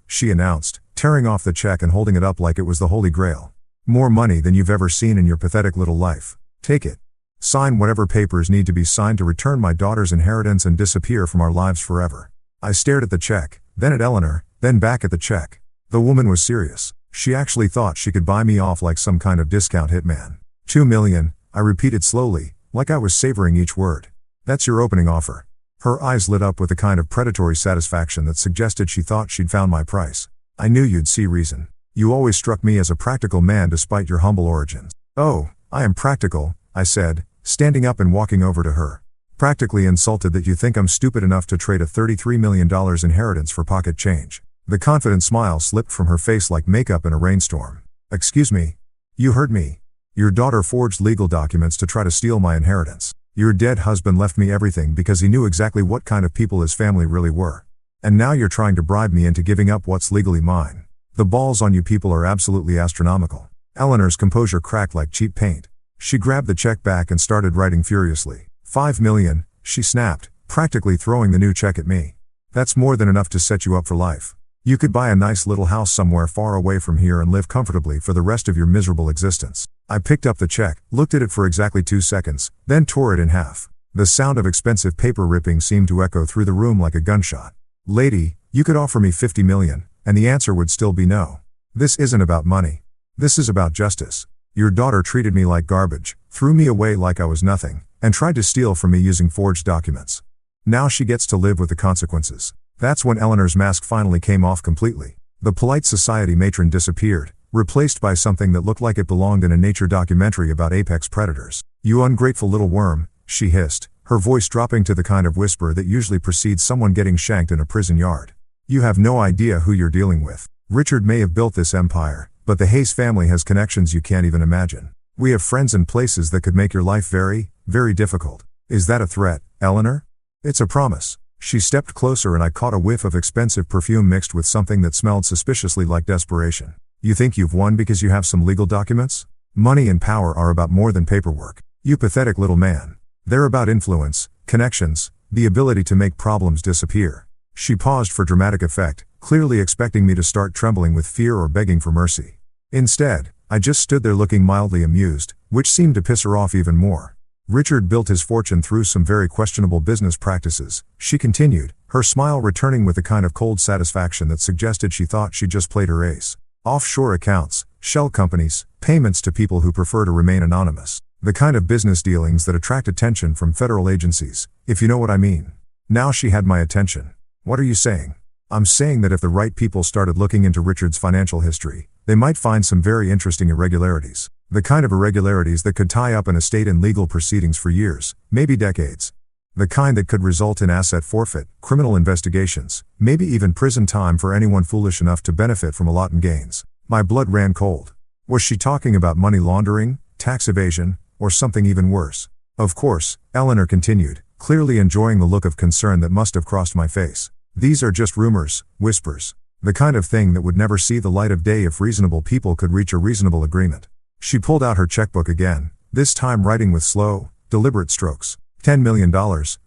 Speaker 1: she announced, tearing off the check and holding it up like it was the Holy Grail. More money than you've ever seen in your pathetic little life. Take it. Sign whatever papers need to be signed to return my daughter's inheritance and disappear from our lives forever. I stared at the check, then at Eleanor, then back at the check. The woman was serious. She actually thought she could buy me off like some kind of discount hitman. $2 million, I repeated slowly, like I was savoring each word. That's your opening offer. Her eyes lit up with a kind of predatory satisfaction that suggested she thought she'd found my price. I knew you'd see reason. You always struck me as a practical man despite your humble origins. Oh, I am practical, I said, standing up and walking over to her. Practically insulted that you think I'm stupid enough to trade a $33 million inheritance for pocket change. The confident smile slipped from her face like makeup in a rainstorm. Excuse me. You heard me. Your daughter forged legal documents to try to steal my inheritance. Your dead husband left me everything because he knew exactly what kind of people his family really were. And now you're trying to bribe me into giving up what's legally mine. The balls on you people are absolutely astronomical. Eleanor's composure cracked like cheap paint. She grabbed the check back and started writing furiously. $5 million, she snapped, practically throwing the new check at me. That's more than enough to set you up for life. You could buy a nice little house somewhere far away from here and live comfortably for the rest of your miserable existence. I picked up the check, looked at it for exactly 2 seconds, then tore it in half. The sound of expensive paper ripping seemed to echo through the room like a gunshot. Lady, you could offer me $50 million, and the answer would still be no. This isn't about money. This is about justice. Your daughter treated me like garbage, threw me away like I was nothing, and tried to steal from me using forged documents. Now she gets to live with the consequences. That's when Eleanor's mask finally came off completely. The polite society matron disappeared, replaced by something that looked like it belonged in a nature documentary about apex predators. You ungrateful little worm, she hissed, her voice dropping to the kind of whisper that usually precedes someone getting shanked in a prison yard. You have no idea who you're dealing with. Richard may have built this empire, but the Hayes family has connections you can't even imagine. We have friends in places that could make your life very, very difficult. Is that a threat, Eleanor? It's a promise. She stepped closer and I caught a whiff of expensive perfume mixed with something that smelled suspiciously like desperation. You think you've won because you have some legal documents? Money and power are about more than paperwork. You pathetic little man. They're about influence, connections, the ability to make problems disappear. She paused for dramatic effect, clearly expecting me to start trembling with fear or begging for mercy. Instead, I just stood there looking mildly amused, which seemed to piss her off even more. Richard built his fortune through some very questionable business practices, she continued, her smile returning with a kind of cold satisfaction that suggested she thought she'd just played her ace. Offshore accounts, shell companies, payments to people who prefer to remain anonymous. The kind of business dealings that attract attention from federal agencies, if you know what I mean. Now she had my attention. What are you saying? I'm saying that if the right people started looking into Richard's financial history, they might find some very interesting irregularities. The kind of irregularities that could tie up an estate in legal proceedings for years, maybe decades. The kind that could result in asset forfeit, criminal investigations, maybe even prison time for anyone foolish enough to benefit from ill-gotten gains. My blood ran cold. Was she talking about money laundering, tax evasion, or something even worse? Of course, Eleanor continued, clearly enjoying the look of concern that must have crossed my face. These are just rumors, whispers. The kind of thing that would never see the light of day if reasonable people could reach a reasonable agreement. She pulled out her checkbook again, this time writing with slow, deliberate strokes. $10 million,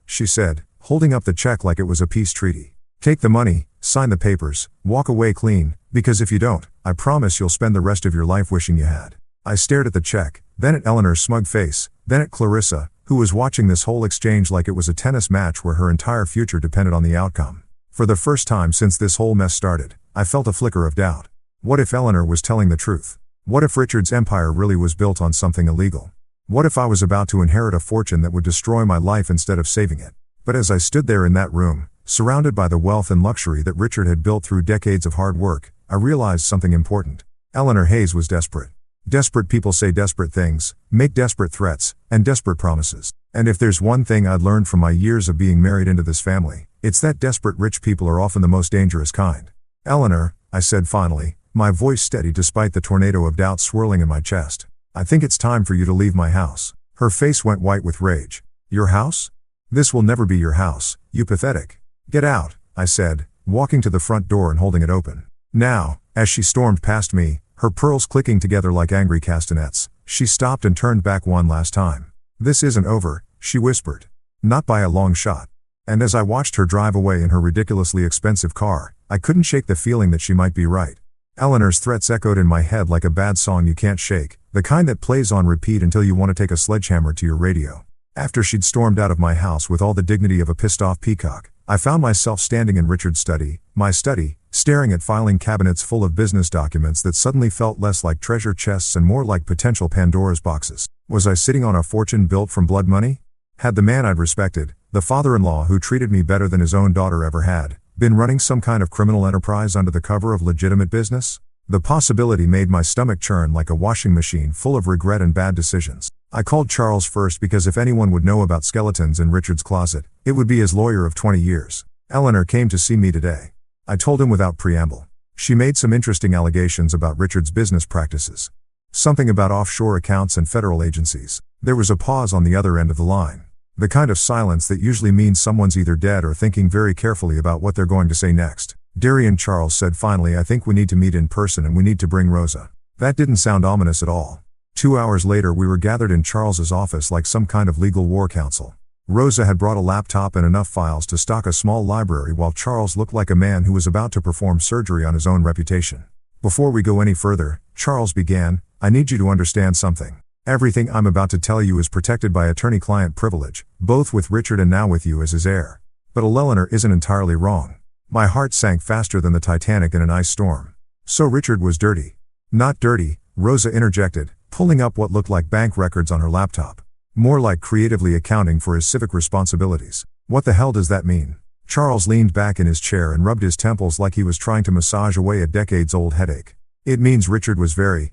Speaker 1: she said, holding up the check like it was a peace treaty. Take the money, sign the papers, walk away clean, because if you don't, I promise you'll spend the rest of your life wishing you had. I stared at the check, then at Eleanor's smug face, then at Clarissa, who was watching this whole exchange like it was a tennis match where her entire future depended on the outcome. For the first time since this whole mess started, I felt a flicker of doubt. What if Eleanor was telling the truth? What if Richard's empire really was built on something illegal? What if I was about to inherit a fortune that would destroy my life instead of saving it? But as I stood there in that room, surrounded by the wealth and luxury that Richard had built through decades of hard work, I realized something important. Eleanor Hayes was desperate. Desperate people say desperate things, make desperate threats, and desperate promises. And if there's one thing I'd learned from my years of being married into this family, it's that desperate rich people are often the most dangerous kind. Eleanor, I said finally, my voice steady despite the tornado of doubt swirling in my chest. I think it's time for you to leave my house. Her face went white with rage. Your house? This will never be your house, you pathetic. Get out, I said, walking to the front door and holding it open. Now, as she stormed past me, her pearls clicking together like angry castanets, she stopped and turned back one last time. This isn't over, she whispered. Not by a long shot. And as I watched her drive away in her ridiculously expensive car, I couldn't shake the feeling that she might be right. Eleanor's threats echoed in my head like a bad song you can't shake, the kind that plays on repeat until you want to take a sledgehammer to your radio. After she'd stormed out of my house with all the dignity of a pissed-off peacock, I found myself standing in Richard's study, my study, staring at filing cabinets full of business documents that suddenly felt less like treasure chests and more like potential Pandora's boxes. Was I sitting on a fortune built from blood money? Had the man I'd respected, the father-in-law who treated me better than his own daughter ever had, been running some kind of criminal enterprise under the cover of legitimate business? The possibility made my stomach churn like a washing machine full of regret and bad decisions. I called Charles first because if anyone would know about skeletons in Richard's closet, it would be his lawyer of 20 years. Eleanor came to see me today. I told him without preamble. She made some interesting allegations about Richard's business practices. Something about offshore accounts and federal agencies. There was a pause on the other end of the line. The kind of silence that usually means someone's either dead or thinking very carefully about what they're going to say next. Darian Charles said finally, I think we need to meet in person and we need to bring Rosa. That didn't sound ominous at all. 2 hours later we were gathered in Charles's office like some kind of legal war council. Rosa had brought a laptop and enough files to stock a small library while Charles looked like a man who was about to perform surgery on his own reputation. Before we go any further, Charles began, I need you to understand something. Everything I'm about to tell you is protected by attorney-client privilege, both with Richard and now with you as his heir. But Eleanor isn't entirely wrong. My heart sank faster than the Titanic in an ice storm. So Richard was dirty. Not dirty, Rosa interjected, pulling up what looked like bank records on her laptop. More like creatively accounting for his civic responsibilities. What the hell does that mean? Charles leaned back in his chair and rubbed his temples like he was trying to massage away a decades-old headache. It means Richard was very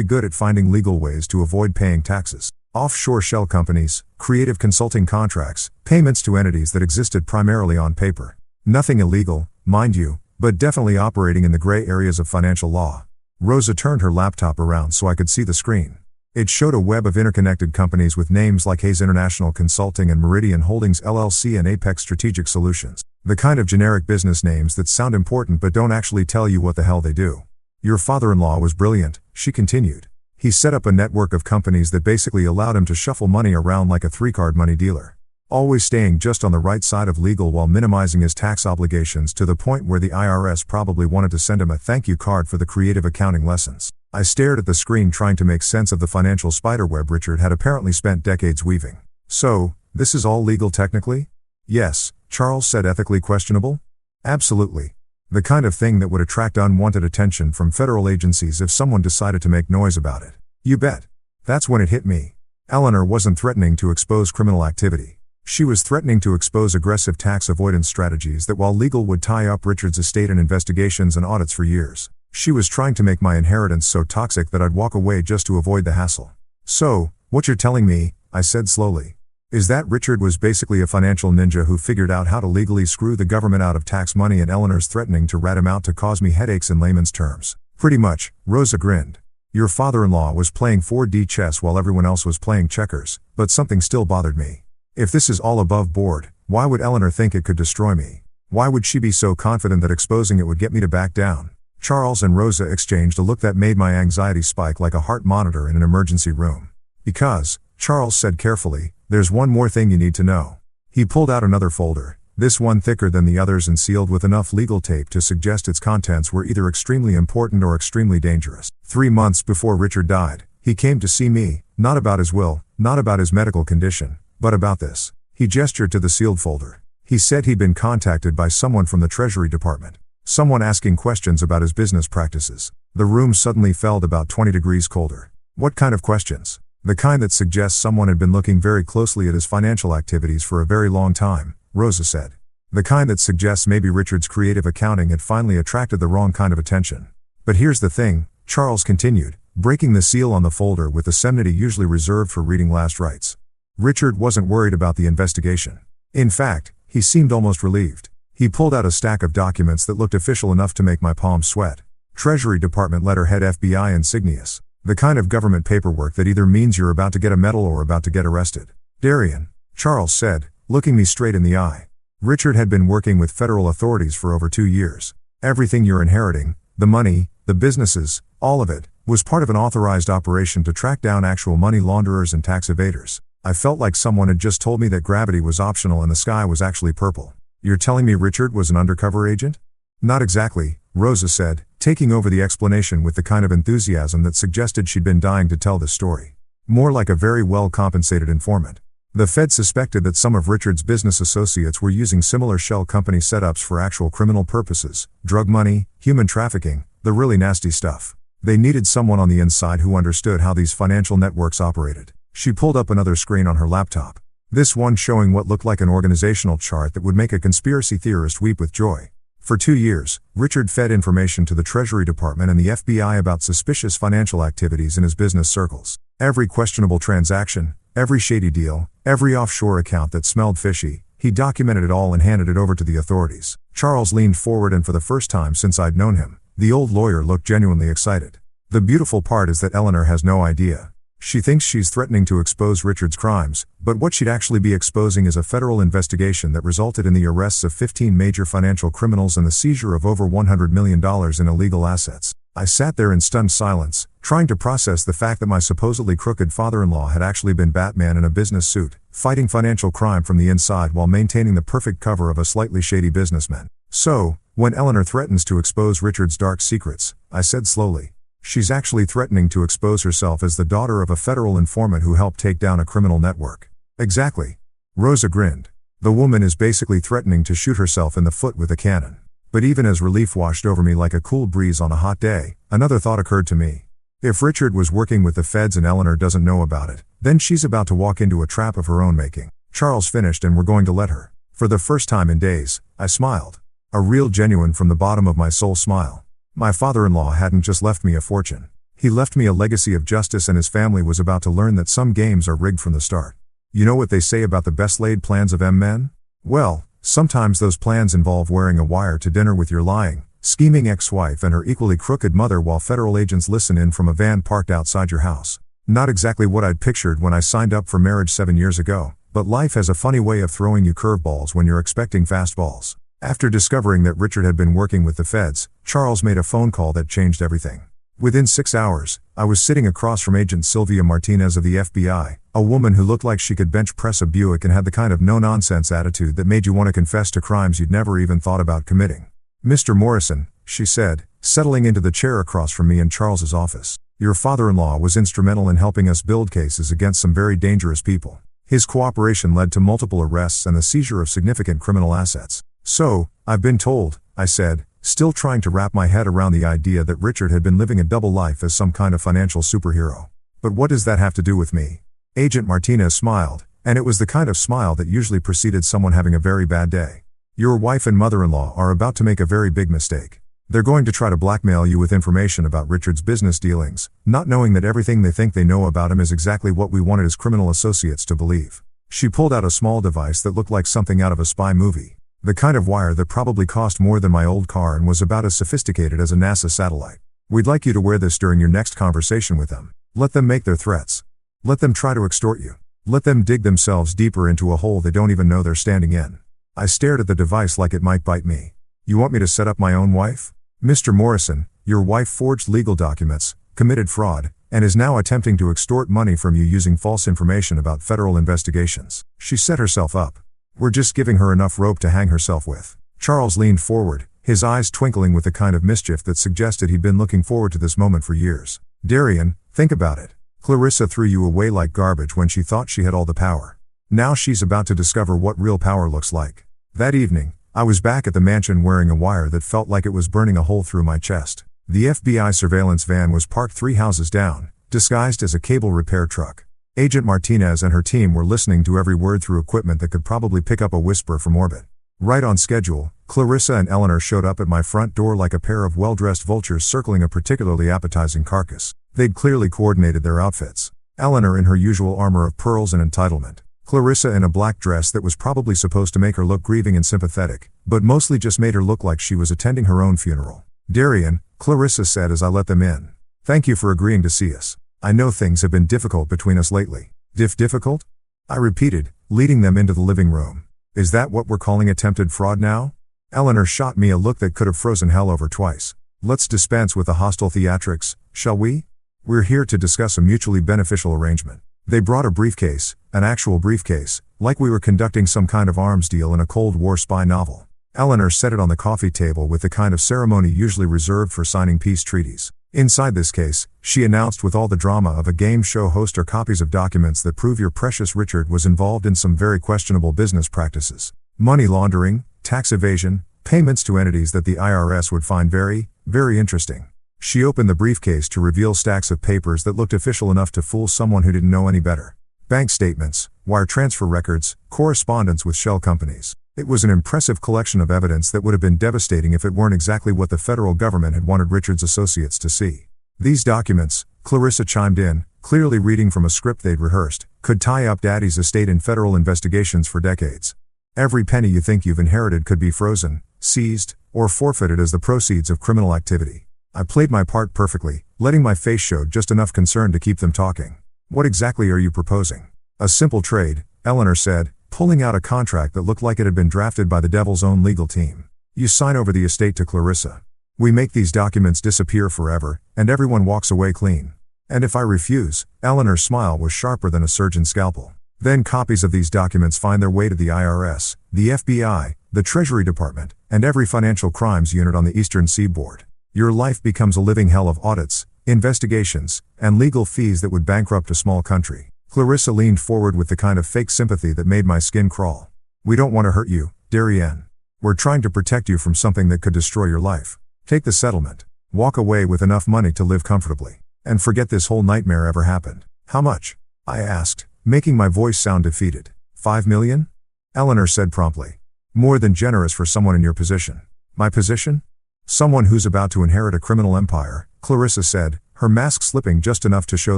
Speaker 1: good at finding legal ways to avoid paying taxes. Offshore shell companies, creative consulting contracts, payments to entities that existed primarily on paper. Nothing illegal, mind you, but definitely operating in the gray areas of financial law. Rosa turned her laptop around so I could see the screen. It showed a web of interconnected companies with names like Hayes International Consulting and Meridian Holdings LLC and Apex Strategic Solutions. The kind of generic business names that sound important but don't actually tell you what the hell they do. Your father-in-law was brilliant, she continued. He set up a network of companies that basically allowed him to shuffle money around like a three-card money dealer. Always staying just on the right side of legal while minimizing his tax obligations to the point where the IRS probably wanted to send him a thank you card for the creative accounting lessons. I stared at the screen trying to make sense of the financial spiderweb Richard had apparently spent decades weaving. So, this is all legal technically? Yes, Charles said. Ethically questionable? Absolutely. The kind of thing that would attract unwanted attention from federal agencies if someone decided to make noise about it. You bet. That's when it hit me. Eleanor wasn't threatening to expose criminal activity. She was threatening to expose aggressive tax avoidance strategies that, while legal, would tie up Richard's estate and investigations and audits for years. She was trying to make my inheritance so toxic that I'd walk away just to avoid the hassle. So, what you're telling me, I said slowly, is that Richard was basically a financial ninja who figured out how to legally screw the government out of tax money, and Eleanor's threatening to rat him out to cause me headaches in layman's terms. Pretty much, Rosa grinned. Your father-in-law was playing 4D chess while everyone else was playing checkers, but something still bothered me. If this is all above board, why would Eleanor think it could destroy me? Why would she be so confident that exposing it would get me to back down? Charles and Rosa exchanged a look that made my anxiety spike like a heart monitor in an emergency room. Because, Charles said carefully, there's one more thing you need to know. He pulled out another folder, this one thicker than the others and sealed with enough legal tape to suggest its contents were either extremely important or extremely dangerous. 3 months before Richard died, he came to see me, not about his will, not about his medical condition, but about this. He gestured to the sealed folder. He said he'd been contacted by someone from the Treasury Department. Someone asking questions about his business practices. The room suddenly felt about 20 degrees colder. What kind of questions? The kind that suggests someone had been looking very closely at his financial activities for a very long time, Rosa said. The kind that suggests maybe Richard's creative accounting had finally attracted the wrong kind of attention. But here's the thing, Charles continued, breaking the seal on the folder with the solemnity usually reserved for reading last rites. Richard wasn't worried about the investigation. In fact, he seemed almost relieved. He pulled out a stack of documents that looked official enough to make my palms sweat. Treasury Department letterhead, FBI insignias. The kind of government paperwork that either means you're about to get a medal or about to get arrested. Darian, Charles said, looking me straight in the eye. Richard had been working with federal authorities for over 2 years. Everything you're inheriting, the money, the businesses, all of it, was part of an authorized operation to track down actual money launderers and tax evaders. I felt like someone had just told me that gravity was optional and the sky was actually purple. You're telling me Richard was an undercover agent? Not exactly, Rosa said, taking over the explanation with the kind of enthusiasm that suggested she'd been dying to tell this story. More like a very well-compensated informant. The Fed suspected that some of Richard's business associates were using similar shell company setups for actual criminal purposes, drug money, human trafficking, the really nasty stuff. They needed someone on the inside who understood how these financial networks operated. She pulled up another screen on her laptop. This one showing what looked like an organizational chart that would make a conspiracy theorist weep with joy. For 2 years, Richard fed information to the Treasury Department and the FBI about suspicious financial activities in his business circles. Every questionable transaction, every shady deal, every offshore account that smelled fishy, He documented it all and handed it over to the authorities. Charles leaned forward, and for the first time since I'd known him, the old lawyer looked genuinely excited. The beautiful part is that Eleanor has no idea. She thinks she's threatening to expose Richard's crimes, but what she'd actually be exposing is a federal investigation that resulted in the arrests of 15 major financial criminals and the seizure of over $100 million in illegal assets. I sat there in stunned silence, trying to process the fact that my supposedly crooked father-in-law had actually been Batman in a business suit, fighting financial crime from the inside while maintaining the perfect cover of a slightly shady businessman. So, when Eleanor threatens to expose Richard's dark secrets, I said slowly, she's actually threatening to expose herself as the daughter of a federal informant who helped take down a criminal network. Exactly. Rosa grinned. The woman is basically threatening to shoot herself in the foot with a cannon. But even as relief washed over me like a cool breeze on a hot day, another thought occurred to me. If Richard was working with the feds and Eleanor doesn't know about it, then she's about to walk into a trap of her own making. Charles finished, and we're going to let her. For the first time in days, I smiled. A real genuine from the bottom of my soul smile. My father-in-law hadn't just left me a fortune. He left me a legacy of justice, and his family was about to learn that some games are rigged from the start. You know what they say about the best laid plans of men? Well, sometimes those plans involve wearing a wire to dinner with your lying, scheming ex-wife and her equally crooked mother while federal agents listen in from a van parked outside your house. Not exactly what I'd pictured when I signed up for marriage 7 years ago, but life has a funny way of throwing you curveballs when you're expecting fastballs. After discovering that Richard had been working with the feds, Charles made a phone call that changed everything. Within 6 hours, I was sitting across from Agent Sylvia Martinez of the FBI, a woman who looked like she could bench press a Buick and had the kind of no-nonsense attitude that made you want to confess to crimes you'd never even thought about committing. "Mr. Morrison," she said, settling into the chair across from me in Charles's office, "your father-in-law was instrumental in helping us build cases against some very dangerous people. His cooperation led to multiple arrests and the seizure of significant criminal assets." "So, I've been told," I said, still trying to wrap my head around the idea that Richard had been living a double life as some kind of financial superhero. "But what does that have to do with me?" Agent Martinez smiled, and it was the kind of smile that usually preceded someone having a very bad day. "Your wife and mother-in-law are about to make a very big mistake. They're going to try to blackmail you with information about Richard's business dealings, not knowing that everything they think they know about him is exactly what we wanted his criminal associates to believe." She pulled out a small device that looked like something out of a spy movie. The kind of wire that probably cost more than my old car and was about as sophisticated as a NASA satellite. "We'd like you to wear this during your next conversation with them. Let them make their threats. Let them try to extort you. Let them dig themselves deeper into a hole they don't even know they're standing in." I stared at the device like it might bite me. "You want me to set up my own wife? Mr. Morrison, your wife forged legal documents, committed fraud, and is now attempting to extort money from you using false information about federal investigations. She set herself up. We're just giving her enough rope to hang herself with." Charles leaned forward, his eyes twinkling with the kind of mischief that suggested he'd been looking forward to this moment for years. "Darian, think about it. Clarissa threw you away like garbage when she thought she had all the power. Now she's about to discover what real power looks like." That evening, I was back at the mansion wearing a wire that felt like it was burning a hole through my chest. The FBI surveillance van was parked 3 houses down, disguised as a cable repair truck. Agent Martinez and her team were listening to every word through equipment that could probably pick up a whisper from orbit. Right on schedule, Clarissa and Eleanor showed up at my front door like a pair of well-dressed vultures circling a particularly appetizing carcass. They'd clearly coordinated their outfits. Eleanor in her usual armor of pearls and entitlement. Clarissa in a black dress that was probably supposed to make her look grieving and sympathetic, but mostly just made her look like she was attending her own funeral. "Darian," Clarissa said as I let them in. "Thank you for agreeing to see us. I know things have been difficult between us lately." Difficult? I repeated, leading them into the living room. "Is that what we're calling attempted fraud now?" Eleanor shot me a look that could have frozen hell over twice. "Let's dispense with the hostile theatrics, shall we? We're here to discuss a mutually beneficial arrangement." They brought a briefcase, an actual briefcase, like we were conducting some kind of arms deal in a Cold War spy novel. Eleanor set it on the coffee table with the kind of ceremony usually reserved for signing peace treaties. "Inside this case," she announced with all the drama of a game show host, "are copies of documents that prove your precious Richard was involved in some very questionable business practices. Money laundering, tax evasion, payments to entities that the IRS would find very, very interesting." She opened the briefcase to reveal stacks of papers that looked official enough to fool someone who didn't know any better. Bank statements, wire transfer records, correspondence with shell companies. It was an impressive collection of evidence that would have been devastating if it weren't exactly what the federal government had wanted Richard's associates to see. "These documents," Clarissa chimed in, clearly reading from a script they'd rehearsed, "could tie up Daddy's estate in federal investigations for decades." Every penny you think you've inherited could be frozen, seized, or forfeited as the proceeds of criminal activity. I played my part perfectly, letting my face show just enough concern to keep them talking. What exactly are you proposing? A simple trade, Eleanor said, pulling out a contract that looked like it had been drafted by the devil's own legal team. You sign over the estate to Clarissa. We make these documents disappear forever, and everyone walks away clean. And if I refuse, Eleanor's smile was sharper than a surgeon's scalpel. Then copies of these documents find their way to the IRS, the FBI, the Treasury Department, and every financial crimes unit on the Eastern Seaboard. Your life becomes a living hell of audits, investigations, and legal fees that would bankrupt a small country. Clarissa leaned forward with the kind of fake sympathy that made my skin crawl. We don't want to hurt you, Darienne. We're trying to protect you from something that could destroy your life. Take the settlement. Walk away with enough money to live comfortably. And forget this whole nightmare ever happened. How much? I asked, making my voice sound defeated. $5 million? Eleanor said promptly. More than generous for someone in your position. My position? Someone who's about to inherit a criminal empire, Clarissa said, her mask slipping just enough to show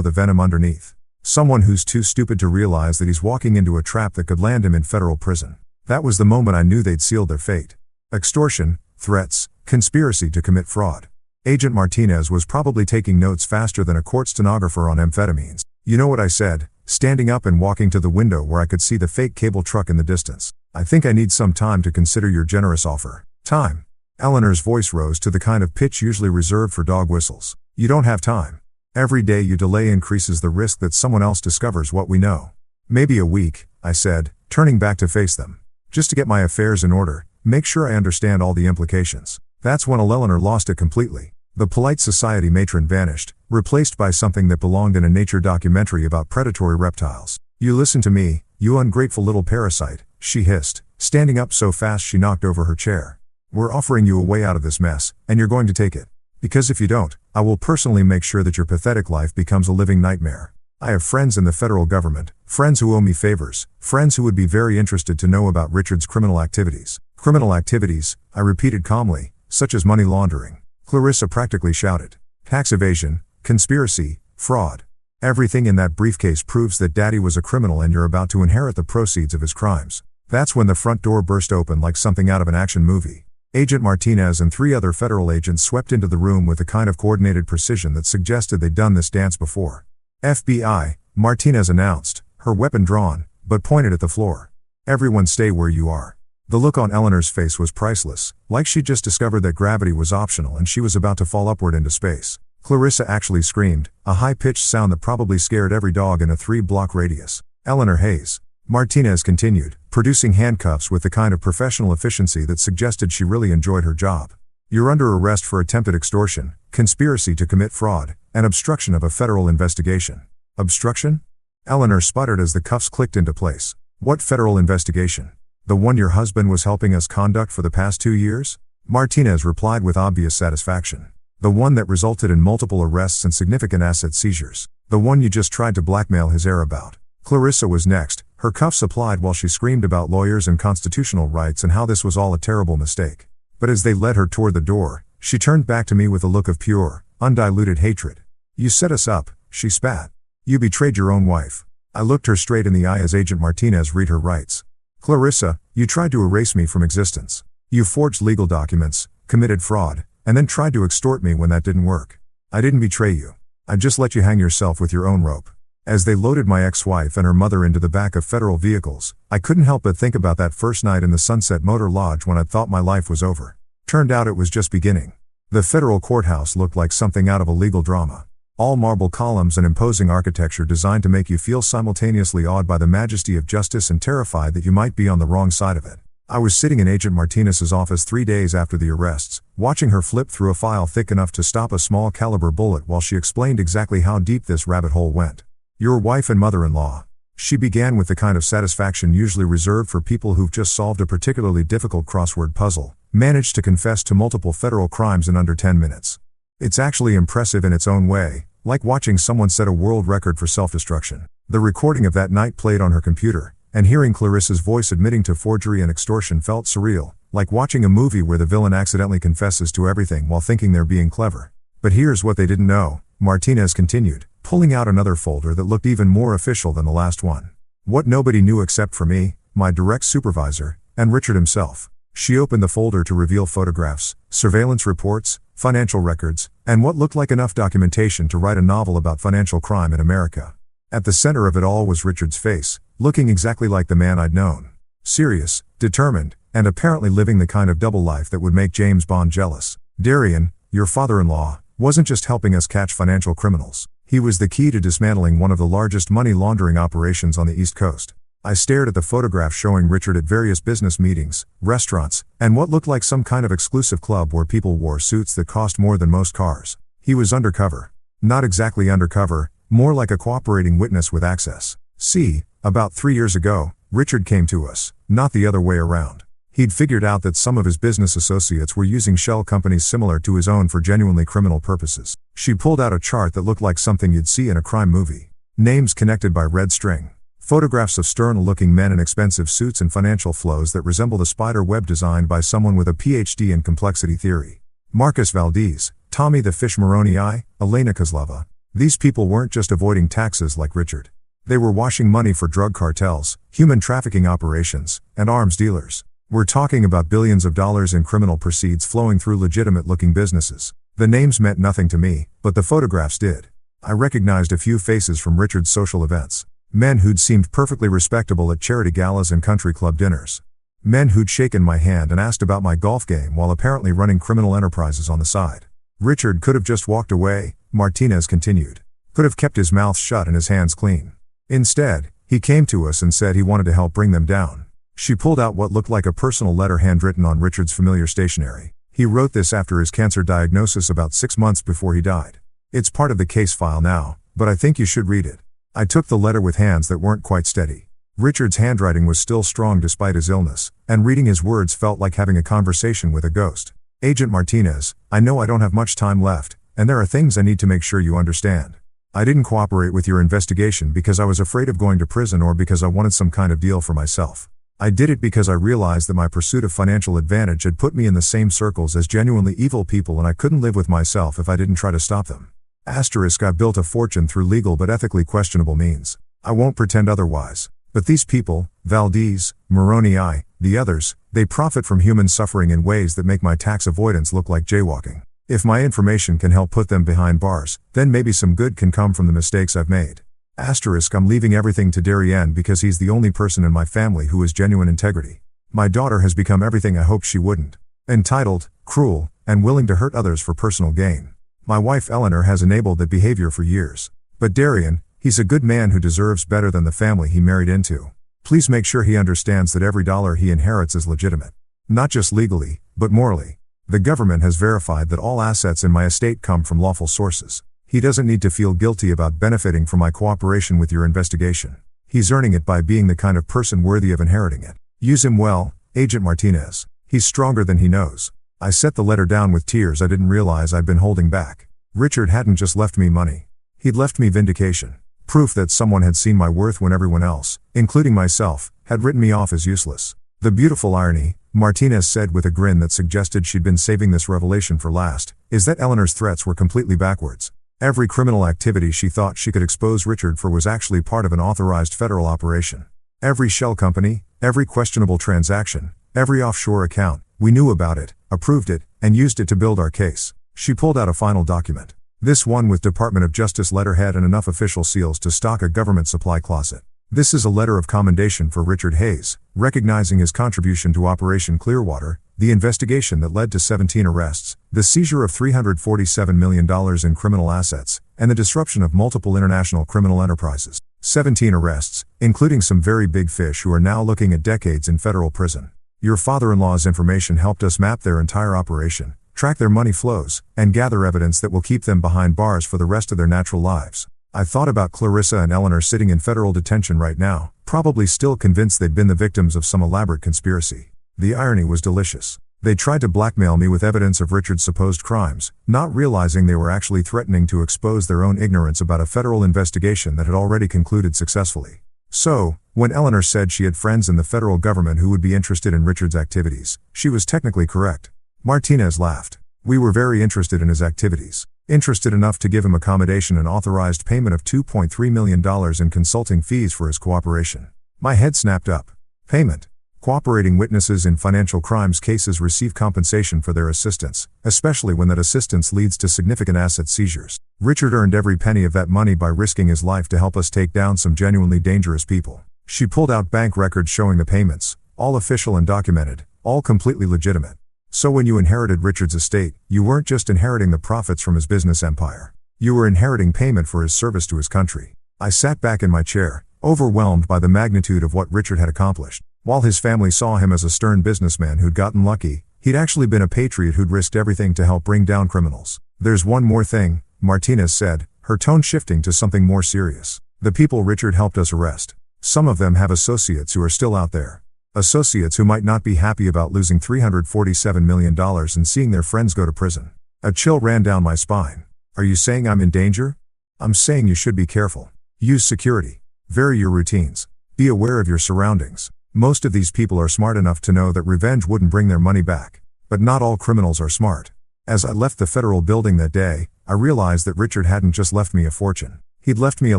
Speaker 1: the venom underneath. Someone who's too stupid to realize that he's walking into a trap that could land him in federal prison. That was the moment I knew they'd sealed their fate. Extortion, threats, conspiracy to commit fraud. Agent Martinez was probably taking notes faster than a court stenographer on amphetamines. You know what I said, standing up and walking to the window where I could see the fake cable truck in the distance. I think I need some time to consider your generous offer. Time. Eleanor's voice rose to the kind of pitch usually reserved for dog whistles. You don't have time. Every day you delay increases the risk that someone else discovers what we know. Maybe a week, I said, turning back to face them. Just to get my affairs in order, make sure I understand all the implications. That's when Eleanor lost it completely. The polite society matron vanished, replaced by something that belonged in a nature documentary about predatory reptiles. You listen to me, you ungrateful little parasite, she hissed, standing up so fast she knocked over her chair. We're offering you a way out of this mess, and you're going to take it. Because if you don't, I will personally make sure that your pathetic life becomes a living nightmare. I have friends in the federal government, friends who owe me favors, friends who would be very interested to know about Richard's criminal activities. Criminal activities, I repeated calmly, such as money laundering. Clarissa practically shouted. Tax evasion, conspiracy, fraud. Everything in that briefcase proves that Daddy was a criminal and you're about to inherit the proceeds of his crimes. That's when the front door burst open like something out of an action movie. Agent Martinez and 3 other federal agents swept into the room with a kind of coordinated precision that suggested they'd done this dance before. FBI, Martinez announced, her weapon drawn, but pointed at the floor. Everyone stay where you are. The look on Eleanor's face was priceless, like she'd just discovered that gravity was optional and she was about to fall upward into space. Clarissa actually screamed, a high-pitched sound that probably scared every dog in a 3-block radius. Eleanor Hayes. Martinez continued, producing handcuffs with the kind of professional efficiency that suggested she really enjoyed her job. You're under arrest for attempted extortion, conspiracy to commit fraud, and obstruction of a federal investigation. Obstruction? Eleanor sputtered as the cuffs clicked into place. What federal investigation? The one your husband was helping us conduct for the past 2 years? Martinez replied with obvious satisfaction. The one that resulted in multiple arrests and significant asset seizures. The one you just tried to blackmail his heir about. Clarissa was next, her cuffs applied while she screamed about lawyers and constitutional rights and how this was all a terrible mistake. But as they led her toward the door, she turned back to me with a look of pure, undiluted hatred. You set us up, she spat. You betrayed your own wife. I looked her straight in the eye as Agent Martinez read her rights. Clarissa, you tried to erase me from existence. You forged legal documents, committed fraud, and then tried to extort me when that didn't work. I didn't betray you. I just let you hang yourself with your own rope. As they loaded my ex-wife and her mother into the back of federal vehicles, I couldn't help but think about that first night in the Sunset Motor Lodge when I'd thought my life was over. Turned out it was just beginning. The federal courthouse looked like something out of a legal drama. All marble columns and imposing architecture designed to make you feel simultaneously awed by the majesty of justice and terrified that you might be on the wrong side of it. I was sitting in Agent Martinez's office 3 days after the arrests, watching her flip through a file thick enough to stop a small caliber bullet while she explained exactly how deep this rabbit hole went. Your wife and mother-in-law. She began with the kind of satisfaction usually reserved for people who've just solved a particularly difficult crossword puzzle, managed to confess to multiple federal crimes in under 10 minutes. It's actually impressive in its own way, like watching someone set a world record for self-destruction. The recording of that night played on her computer, and hearing Clarissa's voice admitting to forgery and extortion felt surreal, like watching a movie where the villain accidentally confesses to everything while thinking they're being clever. But here's what they didn't know, Martinez continued, pulling out another folder that looked even more official than the last one. What nobody knew except for me, my direct supervisor, and Richard himself. She opened the folder to reveal photographs, surveillance reports, financial records, and what looked like enough documentation to write a novel about financial crime in America. At the center of it all was Richard's face, looking exactly like the man I'd known. Serious, determined, and apparently living the kind of double life that would make James Bond jealous. Darian, your father-in-law, wasn't just helping us catch financial criminals. He was the key to dismantling one of the largest money laundering operations on the East Coast. I stared at the photograph showing Richard at various business meetings, restaurants, and what looked like some kind of exclusive club where people wore suits that cost more than most cars. He was undercover. Not exactly undercover, more like a cooperating witness with access. See, about 3 years ago, Richard came to us, not the other way around. He'd figured out that some of his business associates were using shell companies similar to his own for genuinely criminal purposes. She pulled out a chart that looked like something you'd see in a crime movie. Names connected by red string. Photographs of stern-looking men in expensive suits and financial flows that resembled a spider web designed by someone with a PhD in complexity theory. Marcus Valdez, Tommy the Fish Moroni, Elena Kozlova. These people weren't just avoiding taxes like Richard. They were washing money for drug cartels, human trafficking operations, and arms dealers. We're talking about billions of dollars in criminal proceeds flowing through legitimate-looking businesses. The names meant nothing to me, but the photographs did. I recognized a few faces from Richard's social events. Men who'd seemed perfectly respectable at charity galas and country club dinners. Men who'd shaken my hand and asked about my golf game while apparently running criminal enterprises on the side. Richard could have just walked away, Martinez continued. Could have kept his mouth shut and his hands clean. Instead, he came to us and said he wanted to help bring them down. She pulled out what looked like a personal letter handwritten on Richard's familiar stationery. He wrote this after his cancer diagnosis about 6 months before he died. It's part of the case file now, but I think you should read it. I took the letter with hands that weren't quite steady. Richard's handwriting was still strong despite his illness, and reading his words felt like having a conversation with a ghost. Agent Martinez, I know I don't have much time left, and there are things I need to make sure you understand. I didn't cooperate with your investigation because I was afraid of going to prison or because I wanted some kind of deal for myself. I did it because I realized that my pursuit of financial advantage had put me in the same circles as genuinely evil people and I couldn't live with myself if I didn't try to stop them. I've built a fortune through legal but ethically questionable means. I won't pretend otherwise. But these people, Valdez, Moroni, the others, they profit from human suffering in ways that make my tax avoidance look like jaywalking. If my information can help put them behind bars, then maybe some good can come from the mistakes I've made. I'm leaving everything to Darian because he's the only person in my family who has genuine integrity. My daughter has become everything I hoped she wouldn't. Entitled, cruel, and willing to hurt others for personal gain. My wife Eleanor has enabled that behavior for years. But Darian, he's a good man who deserves better than the family he married into. Please make sure he understands that every dollar he inherits is legitimate. Not just legally, but morally. The government has verified that all assets in my estate come from lawful sources. He doesn't need to feel guilty about benefiting from my cooperation with your investigation. He's earning it by being the kind of person worthy of inheriting it. Use him well, Agent Martinez. He's stronger than he knows. I set the letter down with tears I didn't realize I'd been holding back. Richard hadn't just left me money. He'd left me vindication. Proof that someone had seen my worth when everyone else, including myself, had written me off as useless. The beautiful irony, Martinez said with a grin that suggested she'd been saving this revelation for last, is that Eleanor's threats were completely backwards. Every criminal activity she thought she could expose Richard for was actually part of an authorized federal operation. Every shell company, every questionable transaction, every offshore account, we knew about it, approved it, and used it to build our case. She pulled out a final document. This one with Department of Justice letterhead and enough official seals to stock a government supply closet. This is a letter of commendation for Richard Hayes, recognizing his contribution to Operation Clearwater, the investigation that led to 17 arrests, the seizure of $347 million in criminal assets, and the disruption of multiple international criminal enterprises. 17 arrests, including some very big fish who are now looking at decades in federal prison. Your father-in-law's information helped us map their entire operation, track their money flows, and gather evidence that will keep them behind bars for the rest of their natural lives. I thought about Clarissa and Eleanor sitting in federal detention right now, probably still convinced they'd been the victims of some elaborate conspiracy. The irony was delicious. They tried to blackmail me with evidence of Richard's supposed crimes, not realizing they were actually threatening to expose their own ignorance about a federal investigation that had already concluded successfully. So, when Eleanor said she had friends in the federal government who would be interested in Richard's activities, she was technically correct. Martinez laughed. We were very interested in his activities. Interested enough to give him accommodation and authorized payment of $2.3 million in consulting fees for his cooperation. My head snapped up. Payment. Cooperating witnesses in financial crimes cases receive compensation for their assistance, especially when that assistance leads to significant asset seizures. Richard earned every penny of that money by risking his life to help us take down some genuinely dangerous people. She pulled out bank records showing the payments, all official and documented, all completely legitimate. So when you inherited Richard's estate, you weren't just inheriting the profits from his business empire. You were inheriting payment for his service to his country. I sat back in my chair, overwhelmed by the magnitude of what Richard had accomplished. While his family saw him as a stern businessman who'd gotten lucky, he'd actually been a patriot who'd risked everything to help bring down criminals. There's one more thing, Martinez said, her tone shifting to something more serious. The people Richard helped us arrest. Some of them have associates who are still out there. Associates who might not be happy about losing $347 million and seeing their friends go to prison. A chill ran down my spine. Are you saying I'm in danger? I'm saying you should be careful. Use security. Vary your routines. Be aware of your surroundings. Most of these people are smart enough to know that revenge wouldn't bring their money back. But not all criminals are smart. As I left the federal building that day, I realized that Richard hadn't just left me a fortune. He'd left me a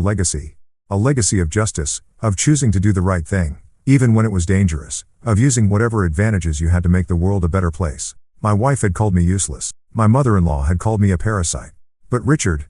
Speaker 1: legacy. A legacy of justice, of choosing to do the right thing, even when it was dangerous, of using whatever advantages you had to make the world a better place. My wife had called me useless. My mother-in-law had called me a parasite. But Richard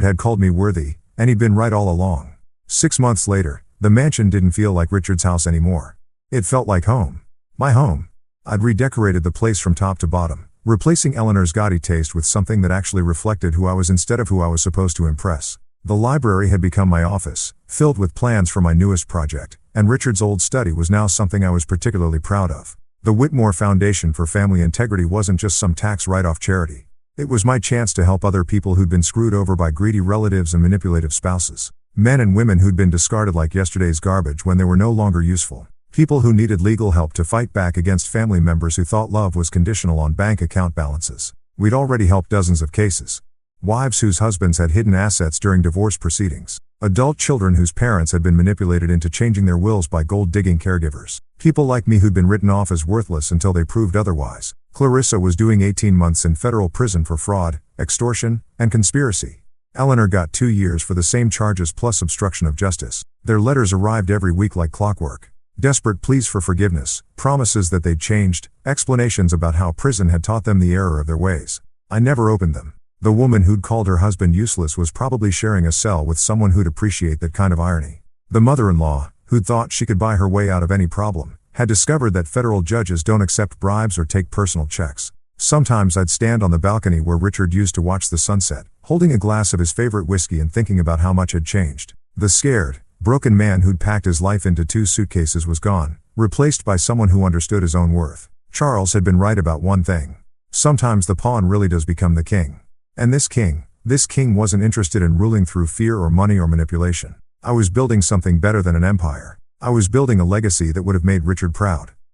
Speaker 1: had called me worthy, and he'd been right all along. 6 months later, the mansion didn't feel like Richard's house anymore. It felt like home. My home. I'd redecorated the place from top to bottom, replacing Eleanor's gaudy taste with something that actually reflected who I was instead of who I was supposed to impress. The library had become my office, filled with plans for my newest project, and Richard's old study was now something I was particularly proud of. The Whitmore Foundation for Family Integrity wasn't just some tax write-off charity. It was my chance to help other people who'd been screwed over by greedy relatives and manipulative spouses. Men and women who'd been discarded like yesterday's garbage when they were no longer useful. People who needed legal help to fight back against family members who thought love was conditional on bank account balances. We'd already helped dozens of cases. Wives whose husbands had hidden assets during divorce proceedings. Adult children whose parents had been manipulated into changing their wills by gold-digging caregivers. People like me who'd been written off as worthless until they proved otherwise. Clarissa was doing 18 months in federal prison for fraud, extortion, and conspiracy. Eleanor got 2 years for the same charges plus obstruction of justice. Their letters arrived every week like clockwork. Desperate pleas for forgiveness, promises that they'd changed, explanations about how prison had taught them the error of their ways. I never opened them. The woman who'd called her husband useless was probably sharing a cell with someone who'd appreciate that kind of irony. The mother-in-law, who'd thought she could buy her way out of any problem, had discovered that federal judges don't accept bribes or take personal checks. Sometimes I'd stand on the balcony where Richard used to watch the sunset, holding a glass of his favorite whiskey and thinking about how much had changed. The scared, broken man who'd packed his life into 2 suitcases was gone, replaced by someone who understood his own worth. Charles had been right about one thing. Sometimes the pawn really does become the king. And this king wasn't interested in ruling through fear or money or manipulation. I was building something better than an empire. I was building a legacy that would have made Richard proud.